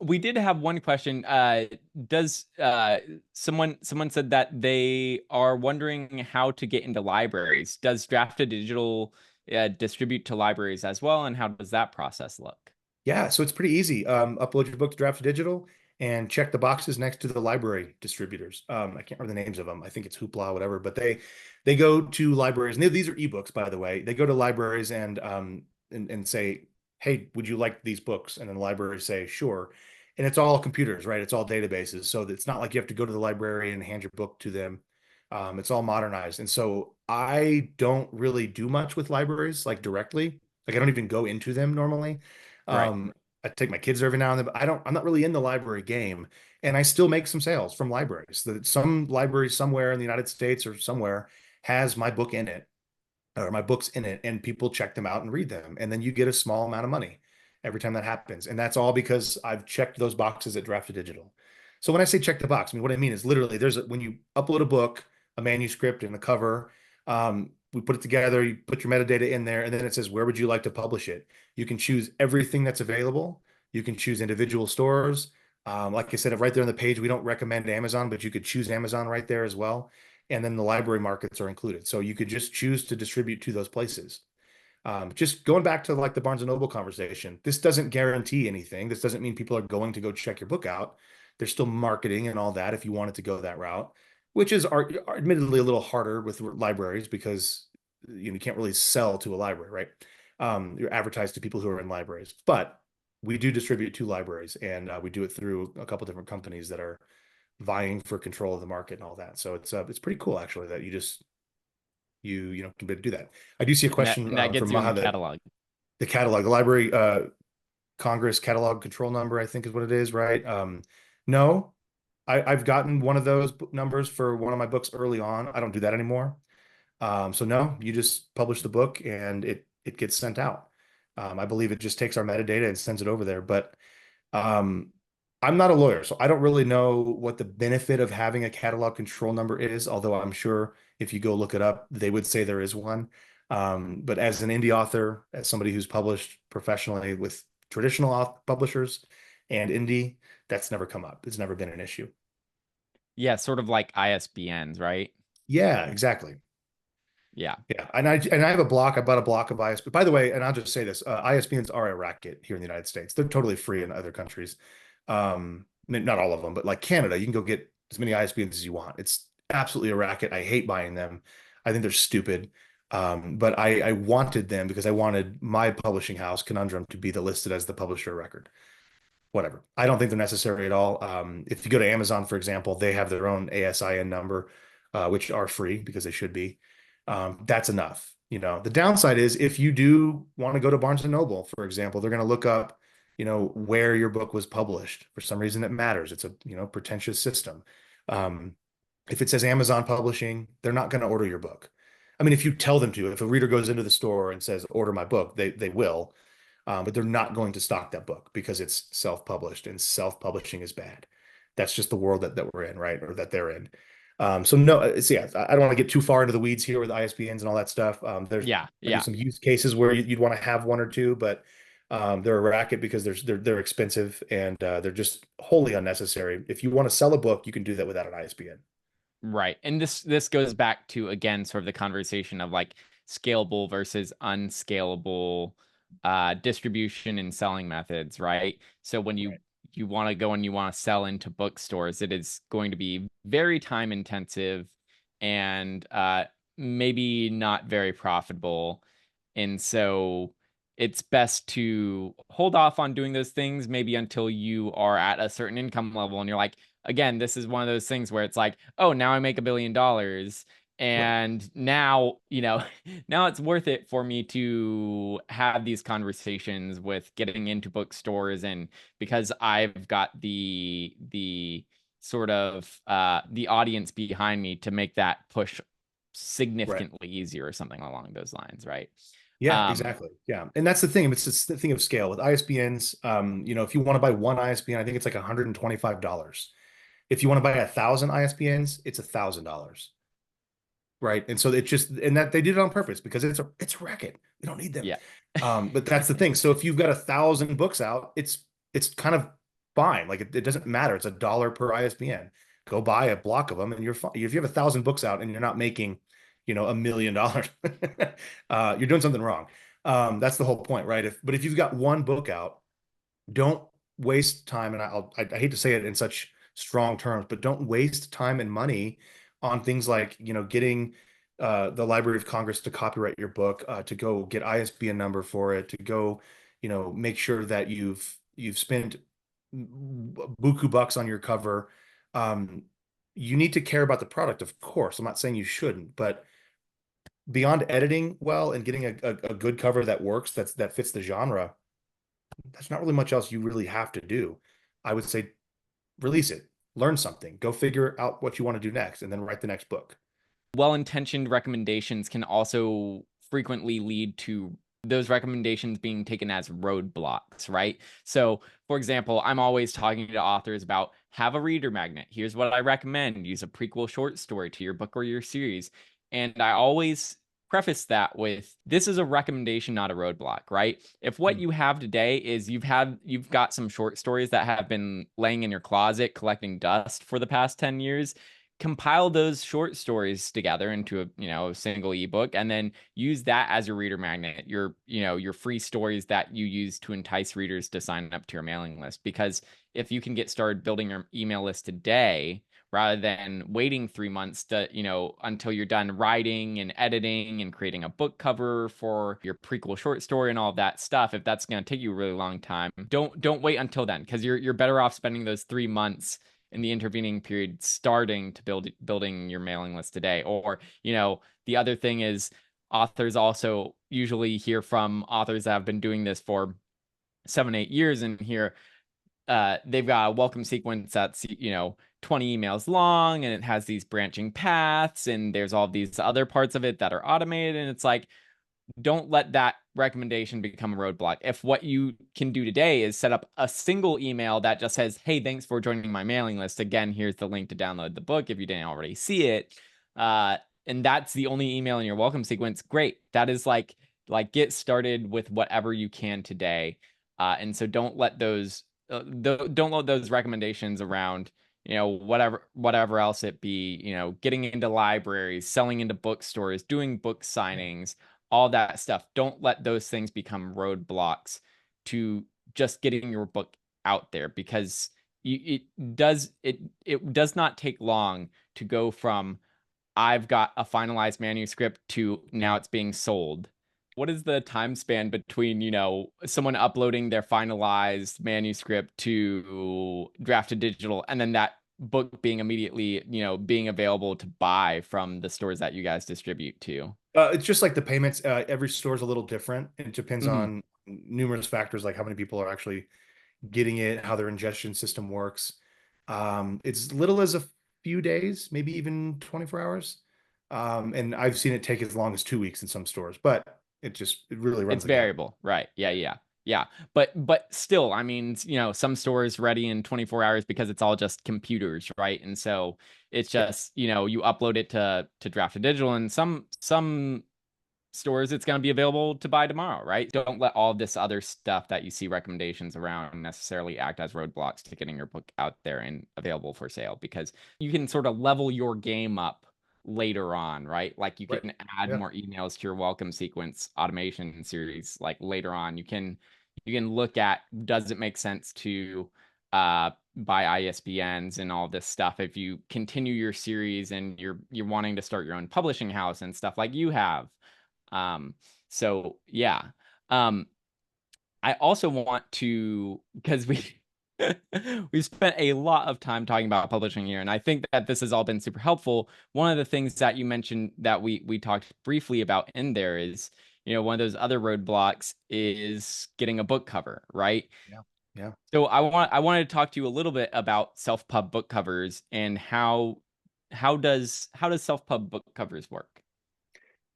We did have one question. Does someone said that they are wondering how to get into libraries. Does Drafted Digital distribute to libraries as well, and how does that process look? Yeah, so it's pretty easy. Upload your book to Draft Digital and check the boxes next to the library distributors. I can't remember the names of them. I think it's Hoopla, whatever. But they go to libraries, and these are ebooks, by the way. They go to libraries and say, "Hey, would you like these books?" And then the libraries say, "Sure." And it's all computers, right? It's all databases, so it's not like you have to go to the library and hand your book to them. It's all modernized, and so I don't really do much with libraries like directly. Like I don't even go into them normally. Right. Um, I take my kids there every now and then, but I'm not really in the library game. And I still make some sales from libraries. That some library somewhere in the United States or somewhere has my book in it or my books in it, and people check them out and read them. And then you get a small amount of money every time that happens. And that's all because I've checked those boxes at Drafted Digital. So when I say check the box, I mean, what I mean is literally when you upload a book, a manuscript and a cover, we put it together, you put your metadata in there, and then it says, where would you like to publish it? You can choose everything that's available. You can choose individual stores. Like I said, right there on the page, we don't recommend Amazon, but you could choose Amazon right there as well. And then the library markets are included. So you could just choose to distribute to those places. Just going back to like the Barnes and Noble conversation, this doesn't guarantee anything. This doesn't mean people are going to go check your book out. There's still marketing and all that if you wanted to go that route, which is admittedly a little harder with libraries because you can't really sell to a library, right? You're advertised to people who are in libraries, but we do distribute to libraries, and we do it through a couple different companies that are vying for control of the market and all that. So it's pretty cool actually that you can do that. I do see a question And that from gets you in Maha the that catalog. the catalog, the library Congress catalog control number, I think is what it is, right? No, I've gotten one of those numbers for one of my books early on. I don't do that anymore. So no, you just publish the book and it gets sent out. I believe it just takes our metadata and sends it over there. But um, I'm not a lawyer, so I don't really know what the benefit of having a catalog control number is, although I'm sure if you go look it up, they would say there is one. But as an indie author, as somebody who's published professionally with traditional publishers and indie, that's never come up. It's never been an issue. Yeah, sort of like ISBNs, right? Yeah, exactly. Yeah. Yeah, and I have a block. I bought a block of ISBN. By the way, and I'll just say this: ISBNs are a racket here in the United States. They're totally free in other countries. Not all of them, but like Canada, you can go get as many ISBNs as you want. It's absolutely a racket. I hate buying them. I think they're stupid. But I wanted them because I wanted my publishing house, Conundrum, to be listed as the publisher of record. Whatever. I don't think they're necessary at all. If you go to Amazon, for example, they have their own ASIN number, which are free because they should be. That's enough. The downside is if you do want to go to Barnes and Noble, for example, they're going to look up, where your book was published. For some reason, it matters. It's a, pretentious system. Um, if it says Amazon Publishing, they're not going to order your book. I mean, if you tell them to, if a reader goes into the store and says, order my book, they will. But they're not going to stock that book because it's self-published and self-publishing is bad. That's just the world that we're in, right? Or that they're in. So no, yeah, I don't want to get too far into the weeds here with ISBNs and all that stuff. There's Yeah, maybe yeah. some use cases where you'd want to have one or two, but they're a racket because they're expensive and they're just wholly unnecessary. If you want to sell a book, you can do that without an ISBN. Right. And this goes back to again sort of the conversation of like scalable versus unscalable distribution and selling methods, right? So when Right. you want to go and you want to sell into bookstores, it is going to be very time intensive and maybe not very profitable. And so it's best to hold off on doing those things maybe until you are at a certain income level and you're like, again, this is one of those things where it's like, oh, now I make $1 billion. Right. And now, now it's worth it for me to have these conversations with getting into bookstores and because I've got the sort of the audience behind me to make that push Right. significantly easier or something along those lines, right? Yeah, Um, exactly. Yeah. And that's the thing. It's just the thing of scale with ISBNs. If you want to buy one ISBN, I think it's like $125. If you want to buy 1,000 ISBNs, it's $1,000. Right. And so it just and that they did it on purpose because it's a racket. We don't need them. yeah. But that's the thing. So if you've got 1,000 books out, it's it's kind of fine. Like it doesn't matter. It's $1 per ISBN. Go buy a block of them and you're fine. If you have 1,000 books out and you're not making, $1 million, you're doing something wrong. That's the whole point, right? But if you've got one book out, don't waste time. And I hate to say it in such strong terms, but don't waste time and money on things like, getting the Library of Congress to copyright your book, to go get ISBN number for it, to go, make sure that you've spent buku bucks on your cover. Um, you need to care about the product, of course. I'm not saying you shouldn't, but beyond editing well and getting a good cover that works, that fits the genre, there's not really much else you really have to do. I would say release it, learn something, go figure out what you want to do next, and then write the next book. Well-intentioned recommendations can also frequently lead to those recommendations being taken as roadblocks, right? So, for example, I'm always talking to authors about have a reader magnet. Here's what I recommend. Use a prequel short story to your book or your series. And I always preface that with this is a recommendation, not a roadblock, right? If what you have today is you've got some short stories that have been laying in your closet collecting dust for the past 10 years, compile those short stories together into a single ebook and then use that as your reader magnet, your free stories that you use to entice readers to sign up to your mailing list. Because if you can get started building your email list today rather than waiting 3 months to until you're done writing and editing and creating a book cover for your prequel short story and all of that stuff, if that's going to take you a really long time, don't wait until then, because you're better off spending those 3 months in the intervening period starting to building your mailing list today. Or the other thing is, authors also usually hear from authors that have been doing this for 7-8 years and here they've got a welcome sequence that's 20 emails long and it has these branching paths and there's all these other parts of it that are automated, and it's like, don't let that recommendation become a roadblock. If what you can do today is set up a single email that just says, hey, thanks for joining my mailing list. Again, here's the link to download the book if you didn't already see it. And that's the only email in your welcome sequence. Great. That is like get started with whatever you can today. And so don't let don't let those recommendations around whatever else it be, getting into libraries, selling into bookstores, doing book signings, all that stuff. Don't let those things become roadblocks to just getting your book out there, because it does not take long to go from I've got a finalized manuscript to now it's being sold. What is the time span between, someone uploading their finalized manuscript to draft to digital and then that book being immediately, being available to buy from the stores that you guys distribute to? It's just like the payments. Every store is a little different. It depends Hmm. on numerous factors, like how many people are actually getting it, how their ingestion system works. It's little as a few days, maybe even 24 hours. And I've seen it take as long as 2 weeks in some stores, but it really runs It's the gamut. variable, right? Yeah, yeah, yeah. But still, I mean, some stores ready in 24 hours because it's all just computers, right? And so it's Yeah. just, you upload it to draft to digital, and some stores it's going to be available to buy tomorrow, right? Don't let all this other stuff that you see recommendations around necessarily act as roadblocks to getting your book out there and available for sale, because you can sort of level your game up later on, right? Like you Right. can add Yeah. more emails to your welcome sequence automation series like later on. You can look at, does it make sense to buy ISBNs and all this stuff if you continue your series and you're wanting to start your own publishing house and stuff like you have. um, so yeah. Um, I also want to, because we've spent a lot of time talking about publishing here, and I think that this has all been super helpful. One of the things that you mentioned that we talked briefly about in there is, one of those other roadblocks is getting a book cover, right? Yeah. Yeah. So I wanted to talk to you a little bit about self-pub book covers and how does self-pub book covers work?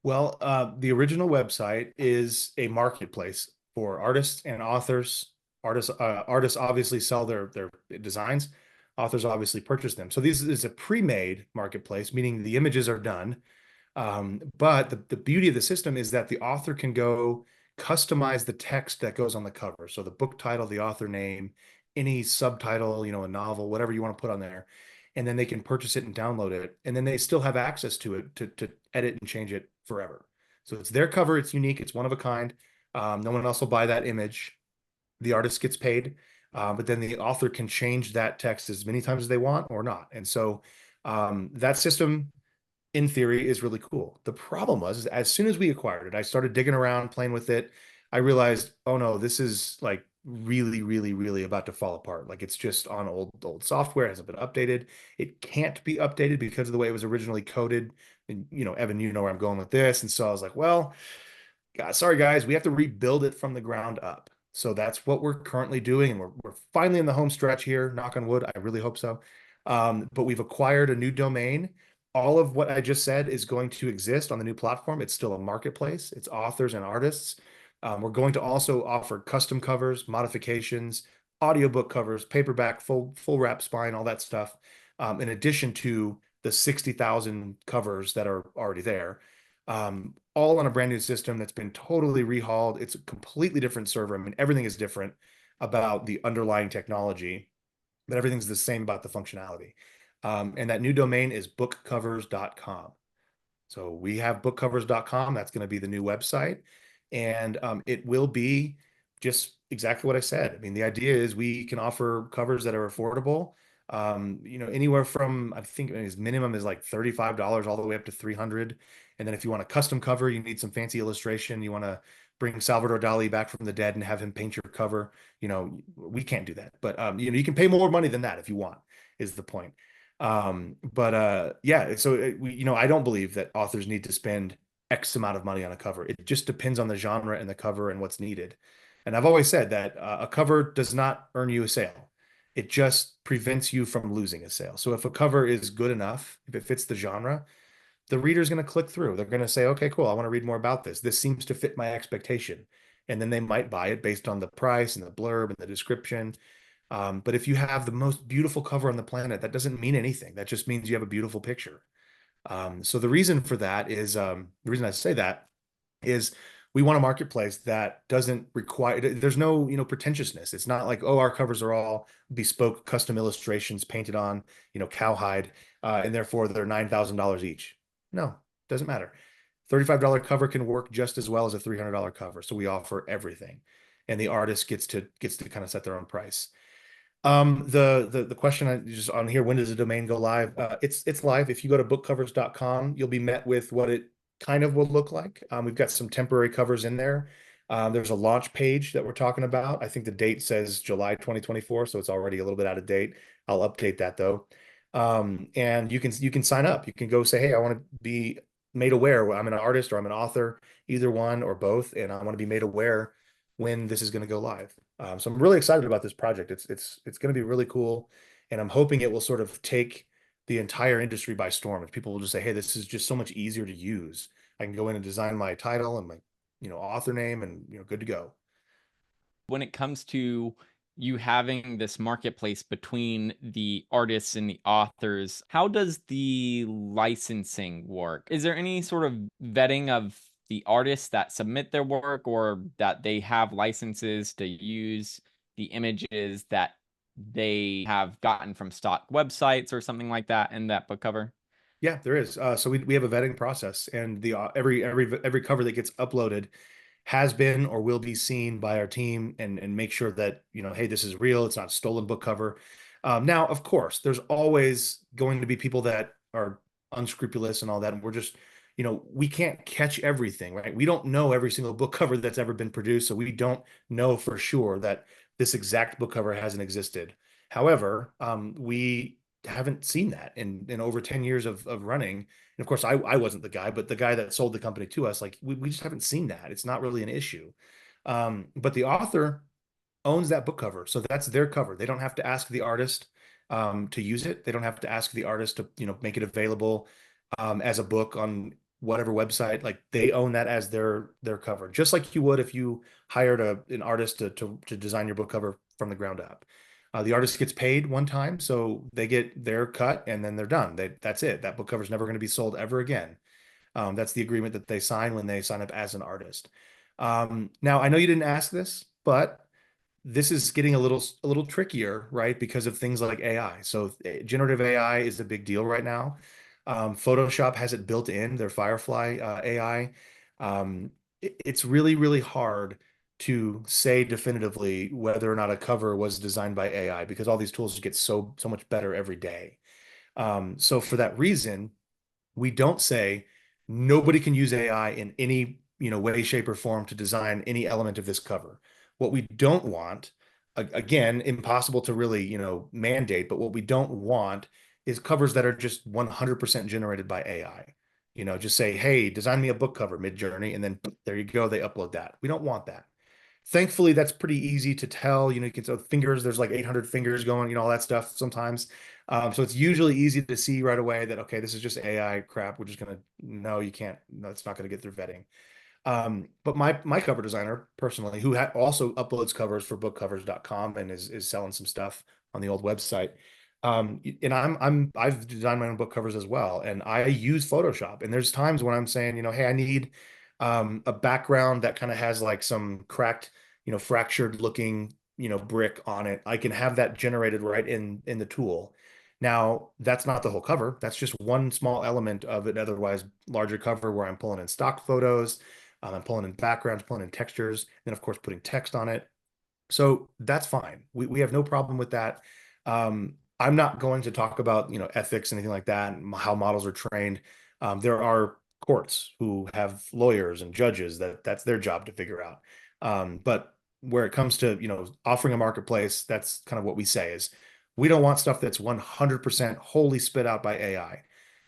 Well, the original website is a marketplace for artists and authors. Artists obviously sell their designs. Authors obviously purchase them. So this is a pre-made marketplace, meaning the images are done. But the beauty of the system is that the author can go customize the text that goes on the cover. So the book title, the author name, any subtitle, a novel, whatever you want to put on there. And then they can purchase it and download it. And then they still have access to it to edit and change it forever. So it's their cover. It's unique. It's one of a kind. No one else will buy that image. The artist gets paid, but then the author can change that text as many times as they want or not. And so that system in theory is really cool. The problem was is as soon as we acquired it, I started digging around, playing with it. I realized, oh no, this is like really, really, really about to fall apart. Like it's just on old software, it hasn't been updated. It can't be updated because of the way it was originally coded. And Evan, you know where I'm going with this. And so I was like, well, God, sorry guys, we have to rebuild it from the ground up. So that's what we're currently doing, and we're finally in the home stretch here. Knock on wood. I really hope so. But we've acquired a new domain. All of what I just said is going to exist on the new platform. It's still a marketplace. It's authors and artists. We're going to also offer custom covers, modifications, audiobook covers, paperback, full wrap spine, all that stuff. In addition to the 60,000 covers that are already there, all on a brand new system that's been totally rehauled. It's a completely different server. I mean, everything is different about the underlying technology, but everything's the same about the functionality. And that new domain is bookcovers.com. So we have bookcovers.com. That's going to be the new website. And it will be just exactly what I said. I mean, the idea is we can offer covers that are affordable. Anywhere from I think his minimum is like $35 all the way up to 300. And then if you want a custom cover, you need some fancy illustration. You want to bring Salvador Dali back from the dead and have him paint your cover. We can't do that. But you can pay more money than that if you want, is the point. But yeah, so I don't believe that authors need to spend X amount of money on a cover. It just depends on the genre and the cover and what's needed. And I've always said that a cover does not earn you a sale. It just prevents you from losing a sale. So if a cover is good enough, if it fits the genre, the reader's going to click through. They're going to say, okay, cool. I want to read more about this. This seems to fit my expectation. And then they might buy it based on the price and the blurb and the description. But if you have the most beautiful cover on the planet, that doesn't mean anything. That just means you have a beautiful picture. So the reason for that is the reason I say that is we want a marketplace that doesn't require, there's no, pretentiousness. It's not like, oh, our covers are all bespoke custom illustrations painted on, cowhide, and therefore they're $9,000 each. No, doesn't matter. $35 cover can work just as well as a $300 cover. So we offer everything. And the artist gets to kind of set their own price. The question just on here, when does the domain go live? It's live. If you go to bookcovers.com, you'll be met with what it kind of will look like. We've got some temporary covers in there. There's a launch page that we're talking about. I think the date says July 2024, so it's already a little bit out of date. I'll update that though. And you can sign up. You can go say, hey, I want to be made aware. I'm an artist or I'm an author, either one or both, and I want to be made aware when this is going to go live. So I'm really excited about this project. It's going to be really cool, and I'm hoping it will sort of take the entire industry by storm. If people will just say, "Hey, this is just so much easier to use. I can go in and design my title and my, author name, and good to go." When it comes to you having this marketplace between the artists and the authors, how does the licensing work? Is there any sort of vetting of the artists that submit their work, or that they have licenses to use the images that they have gotten from stock websites or something like that in that book cover? Yeah, there is. So we have a vetting process, and the every cover that gets uploaded has been or will be seen by our team, and make sure that hey, this is real. It's not a stolen book cover. Now, of course, there's always going to be people that are unscrupulous and all that, and we're just we can't catch everything, right? We don't know every single book cover that's ever been produced, so we don't know for sure that this exact book cover hasn't existed. However, we haven't seen that in over 10 years of running. And of course, I wasn't the guy, but the guy that sold the company to us, like we just haven't seen that. It's not really an issue. But the author owns that book cover. So that's their cover. They don't have to ask the artist to use it. They don't have to ask the artist to, make it available as a book on whatever website. Like they own that as their cover, just like you would if you hired an artist to design your book cover from the ground up. The artist gets paid one time, so they get their cut and then they're done. That's it. That book cover is never going to be sold ever again. That's the agreement that they sign when they sign up as an artist. Now I know you didn't ask this, but this is getting a little trickier, right? Because of things like AI. So generative AI is a big deal right now. Photoshop has it built in, their Firefly AI. It's really, really hard to say definitively whether or not a cover was designed by AI because all these tools get so much better every day. So for that reason, we don't say nobody can use AI in any, way, shape, or form to design any element of this cover. What we don't want, again, impossible to really, mandate, but what we don't want is covers that are just 100% generated by AI. Just say, hey, design me a book cover mid-journey, and then there you go, they upload that. We don't want that. Thankfully, that's pretty easy to tell. You can so fingers, there's like 800 fingers going, all that stuff sometimes. So it's usually easy to see right away that, okay, this is just AI crap. We're just gonna, no, you can't, no, it's not gonna get through vetting. But my cover designer personally, who also uploads covers for bookcovers.com and is selling some stuff on the old website. And I've designed my own book covers as well, and I use Photoshop. And there's times when I'm saying, hey, I need a background that kind of has like some cracked, fractured looking, brick on it. I can have that generated right in the tool. Now, that's not the whole cover. That's just one small element of an otherwise larger cover where I'm pulling in stock photos, I'm pulling in backgrounds, pulling in textures, and of course putting text on it. So that's fine. We have no problem with that. I'm not going to talk about, ethics, anything like that, and how models are trained. There are courts who have lawyers and judges that's their job to figure out. But where it comes to, offering a marketplace, that's kind of what we say is we don't want stuff that's 100% wholly spit out by AI,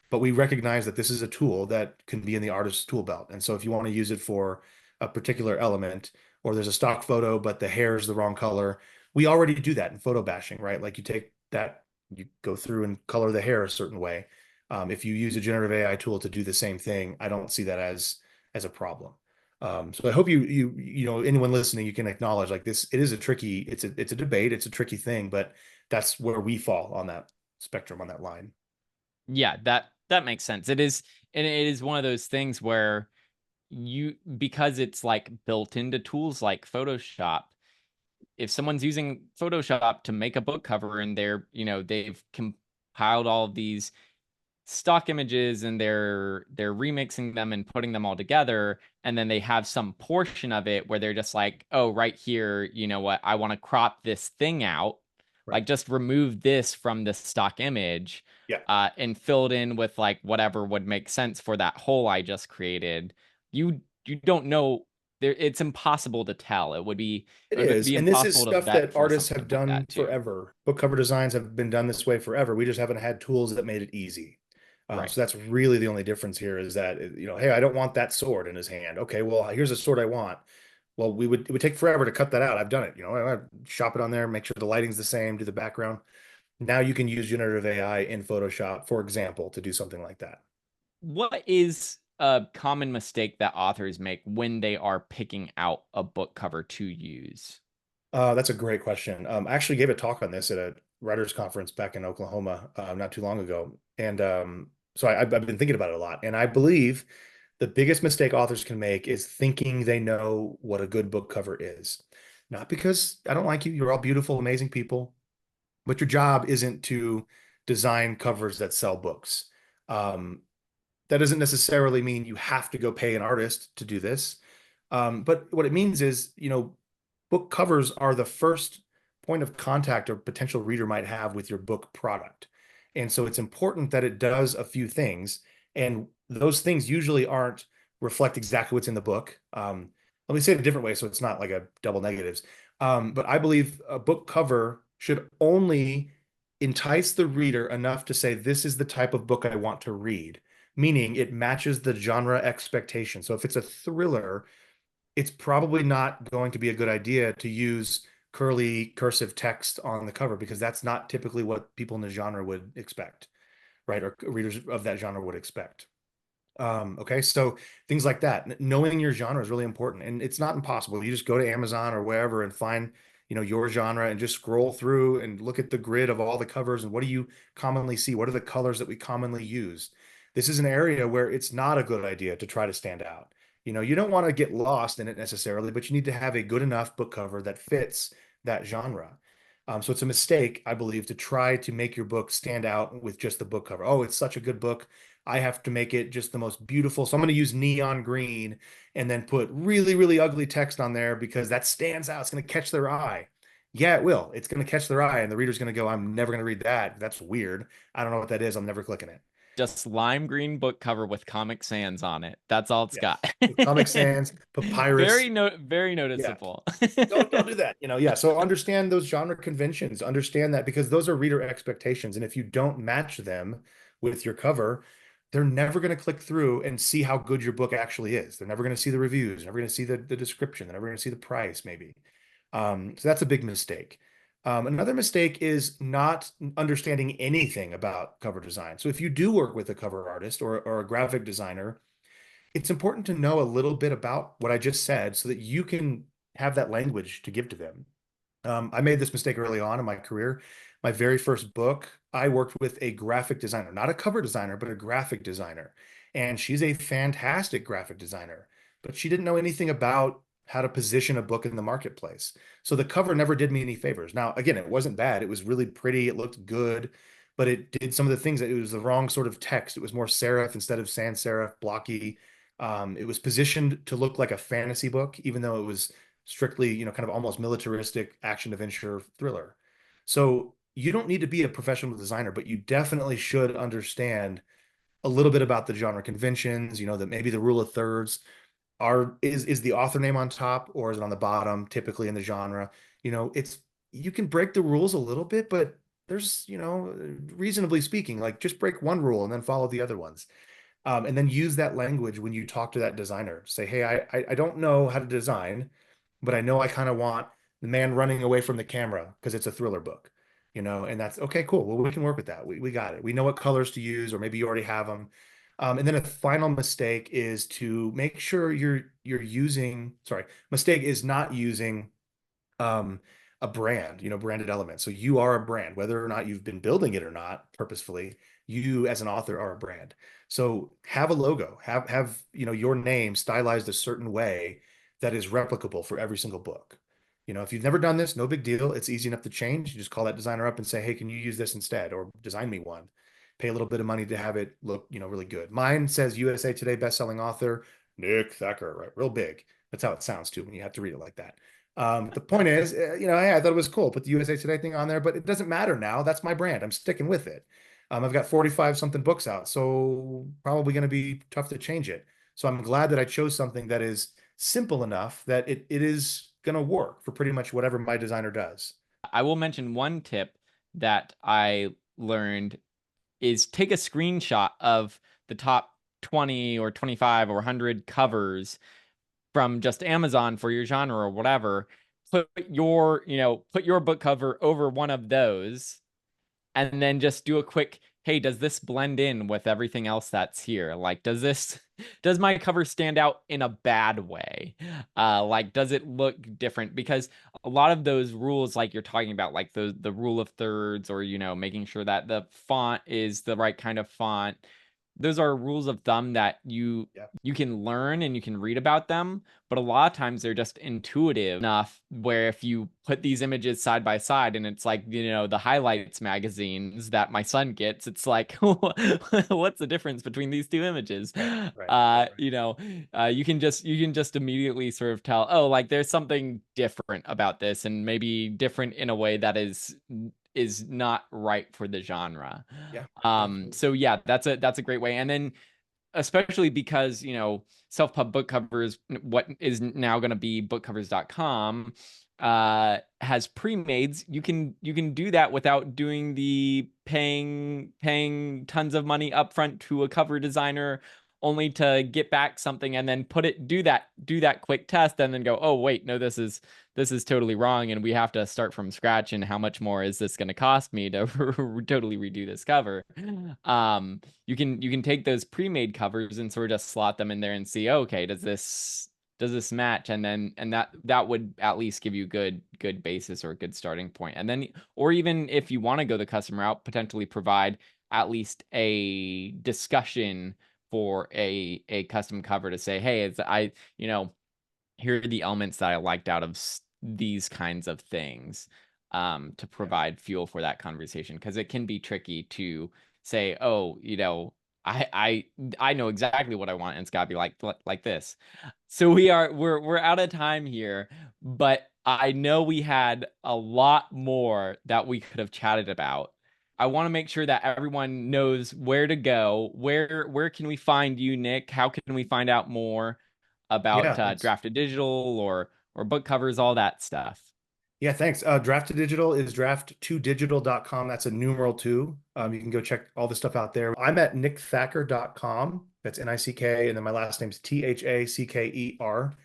but we recognize that this is a tool that can be in the artist's tool belt. And so if you want to use it for a particular element, or there's a stock photo, but the hair is the wrong color, we already do that in photo bashing, right? Like you take that, you go through and color the hair a certain way. If you use a generative AI tool to do the same thing, I don't see that as a problem. So I hope anyone listening, you can acknowledge like this. It is a tricky, it's a debate, it's a tricky thing, but that's where we fall on that spectrum, on that line. Yeah, that makes sense. It is, and it is one of those things where because it's like built into tools like Photoshop, if someone's using Photoshop to make a book cover and they've compiled all of these stock images and they're remixing them and putting them all together, and then they have some portion of it where they're just like, oh, right here, you know what, I want to crop this thing out, Right. like just remove this from the stock image, Yeah. and fill it in with like whatever would make sense for that hole I just created. You don't know, there, it's impossible to tell. It it would is. be And this is impossible to stuff vet that for artists something have like done that too. forever. Book cover designs have been done this way forever. We just haven't had tools that made it easy. Right. So that's really the only difference here is that, hey, I don't want that sword in his hand. Okay, well, here's a sword I want. Well, it would take forever to cut that out. I've done it. I shop it on there, make sure the lighting's the same, do the background. Now you can use generative AI in Photoshop, for example, to do something like that. What is a common mistake that authors make when they are picking out a book cover to use? That's a great question. I actually gave a talk on this at a writers conference back in Oklahoma not too long ago, and so I've been thinking about it a lot. And I believe the biggest mistake authors can make is thinking they know what a good book cover is. Not because I don't like you; you're all beautiful, amazing people, but your job isn't to design covers that sell books. Um, that doesn't necessarily mean you have to go pay an artist to do this. But what it means is, book covers are the first point of contact a potential reader might have with your book product. And so it's important that it does a few things. And those things usually aren't reflect exactly what's in the book. Let me say it a different way so it's not like a double negatives. But I believe a book cover should only entice the reader enough to say, this is the type of book I want to read, meaning it matches the genre expectation. So if it's a thriller, it's probably not going to be a good idea to use curly cursive text on the cover because that's not typically what people in the genre would expect, right? Or readers of that genre would expect. Okay, so things like that. Knowing your genre is really important, and it's not impossible. You just go to Amazon or wherever and find, your genre and just scroll through and look at the grid of all the covers and what do you commonly see? What are the colors that we commonly use? This is an area where it's not a good idea to try to stand out. You don't want to get lost in it necessarily, but you need to have a good enough book cover that fits that genre. So it's a mistake, I believe, to try to make your book stand out with just the book cover. Oh, it's such a good book. I have to make it just the most beautiful. So I'm going to use neon green and then put really, really ugly text on there because that stands out. It's going to catch their eye. Yeah, it will. It's going to catch their eye, and the reader's going to go, I'm never going to read that. That's weird. I don't know what that is. I'm never clicking it. Just lime green book cover with Comic Sans on it. That's all it's got. Yes. With Comic Sans, Papyrus. Very Yeah. noticeable. Don't do that. Yeah. So understand those genre conventions. Understand that because those are reader expectations. And if you don't match them with your cover, they're never going to click through and see how good your book actually is. They're never going to see the reviews, never going to see the description, they're never going to see the price, maybe. So that's a big mistake. Another mistake is not understanding anything about cover design. So if you do work with a cover artist or a graphic designer, it's important to know a little bit about what I just said so that you can have that language to give to them. I made this mistake early on in my career. My very first book, I worked with a graphic designer, not a cover designer, but a graphic designer. And she's a fantastic graphic designer, but she didn't know anything about how to position a book in the marketplace. So the cover never did me any favors. Now, again, it wasn't bad. It was really pretty. It looked good, but it did some of the things that it was the wrong sort of text. It was more serif instead of sans serif, blocky. It was positioned to look like a fantasy book, even though it was strictly, kind of almost militaristic action adventure thriller. So you don't need to be a professional designer, but you definitely should understand a little bit about the genre conventions, that maybe the rule of thirds is the author name on top or is it on the bottom, typically in the genre. It's you can break the rules a little bit, but there's, reasonably speaking, like just break one rule and then follow the other ones. And then use that language when you talk to that designer. Say, hey, I don't know how to design, but I know I kind of want the man running away from the camera because it's a thriller book, and that's okay, cool. Well, we can work with that. We got it. We know what colors to use, or maybe you already have them. And then a final mistake is to make sure you're using, sorry, mistake is not using um, a brand, branded elements. So you are a brand, whether or not you've been building it or not purposefully, you as an author are a brand. So have a logo, have, your name stylized a certain way that is replicable for every single book. If you've never done this, no big deal. It's easy enough to change. You just call that designer up and say, hey, can you use this instead? Or design me one. Pay a little bit of money to have it look, really good. Mine says USA Today bestselling author, Nick Thacker, right? Real big. That's how it sounds too when you have to read it like that. The point is, hey, I thought it was cool. Put the USA Today thing on there, but it doesn't matter now. That's my brand. I'm sticking with it. I've got 45 something books out, so probably going to be tough to change it. So I'm glad that I chose something that is simple enough that it is going to work for pretty much whatever my designer does. I will mention one tip that I learned is take a screenshot of the top 20 or 25 or 100 covers from just Amazon for your genre or whatever. Put your book cover over one of those and then just do a quick, hey, does this blend in with everything else that's here? Like, does my cover stand out in a bad way? Like, does it look different? Because a lot of those rules, like you're talking about, like the rule of thirds, or making sure that the font is the right kind of font, those are rules of thumb that Yeah, you can learn and you can read about them, but a lot of times they're just intuitive enough where if you put these images side by side and it's like, the highlights magazines that my son gets, it's like, what's the difference between these two images? right, right, right, right. You can just immediately sort of tell, oh, like there's something different about this, and maybe different in a way that is not right for the genre. Yeah, yeah, absolutely. So yeah, that's a great way. And then especially because, self-pub book covers, what is now going to be bookcovers.com, has pre-mades. You can do that without doing the paying tons of money upfront to a cover designer only to get back something and then do that quick test and then go, oh wait, no, this is totally wrong and we have to start from scratch, and how much more is this going to cost me to totally redo this cover. You can take those pre-made covers and sort of just slot them in there and see, okay, does this match? And that would at least give you good basis or a good starting point. And then, or even if you want to go the customer route, potentially provide at least a discussion for a custom cover to say, hey, here are the elements that I liked out of these kinds of things, to provide fuel for that conversation, because it can be tricky to say, oh, I know exactly what I want, and it's got to be like this. So we're out of time here, but I know we had a lot more that we could have chatted about. I want to make sure that everyone knows where to go. Where can we find you, Nick? How can we find out more Yeah, about thanks. Drafted Digital or book covers, all that stuff? Yeah, thanks. Draft to Digital is draft2digital.com. That's a numeral two. You can go check all the stuff out there. I'm at nickthacker.com. That's Nick, and then my last name's Thacker.com.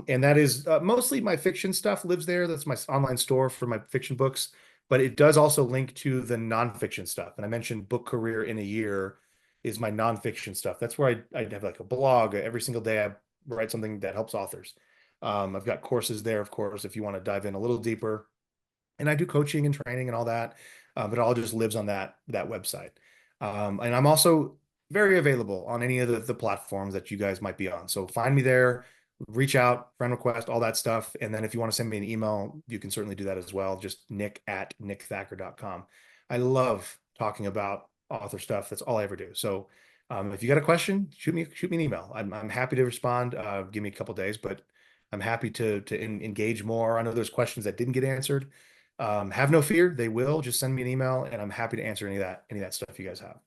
And that is mostly my fiction stuff lives there. That's my online store for my fiction books, but it does also link to the nonfiction stuff. And I mentioned Book Career in a Year is my nonfiction stuff. That's where I have like a blog. Every single day I write something that helps authors. I've got courses there, of course, if you want to dive in a little deeper. And I do coaching and training and all that, but it all just lives on that website. And I'm also very available on any of the platforms that you guys might be on. So find me there, reach out, friend request, all that stuff. And then if you want to send me an email, you can certainly do that as well. Just nick@nickthacker.com. I love talking about author stuff. That's all I ever do. So if you got a question, shoot me an email. I'm happy to respond. Give me a couple days, but I'm happy to engage more. I know there's questions that didn't get answered. Have no fear, they will. Just send me an email, and I'm happy to answer any of that stuff you guys have.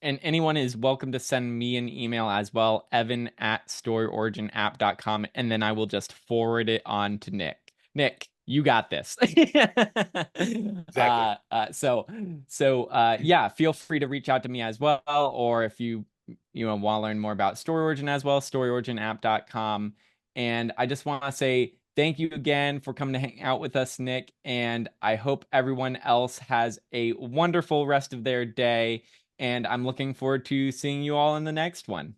And anyone is welcome to send me an email as well, evan@storyoriginApp.com, and then I will just forward it on to Nick. Nick, you got this. Exactly. Yeah, feel free to reach out to me as well, or if you want to learn more about Story Origin as well, storyoriginApp.com. And I just want to say thank you again for coming to hang out with us, Nick, and I hope everyone else has a wonderful rest of their day, and I'm looking forward to seeing you all in the next one.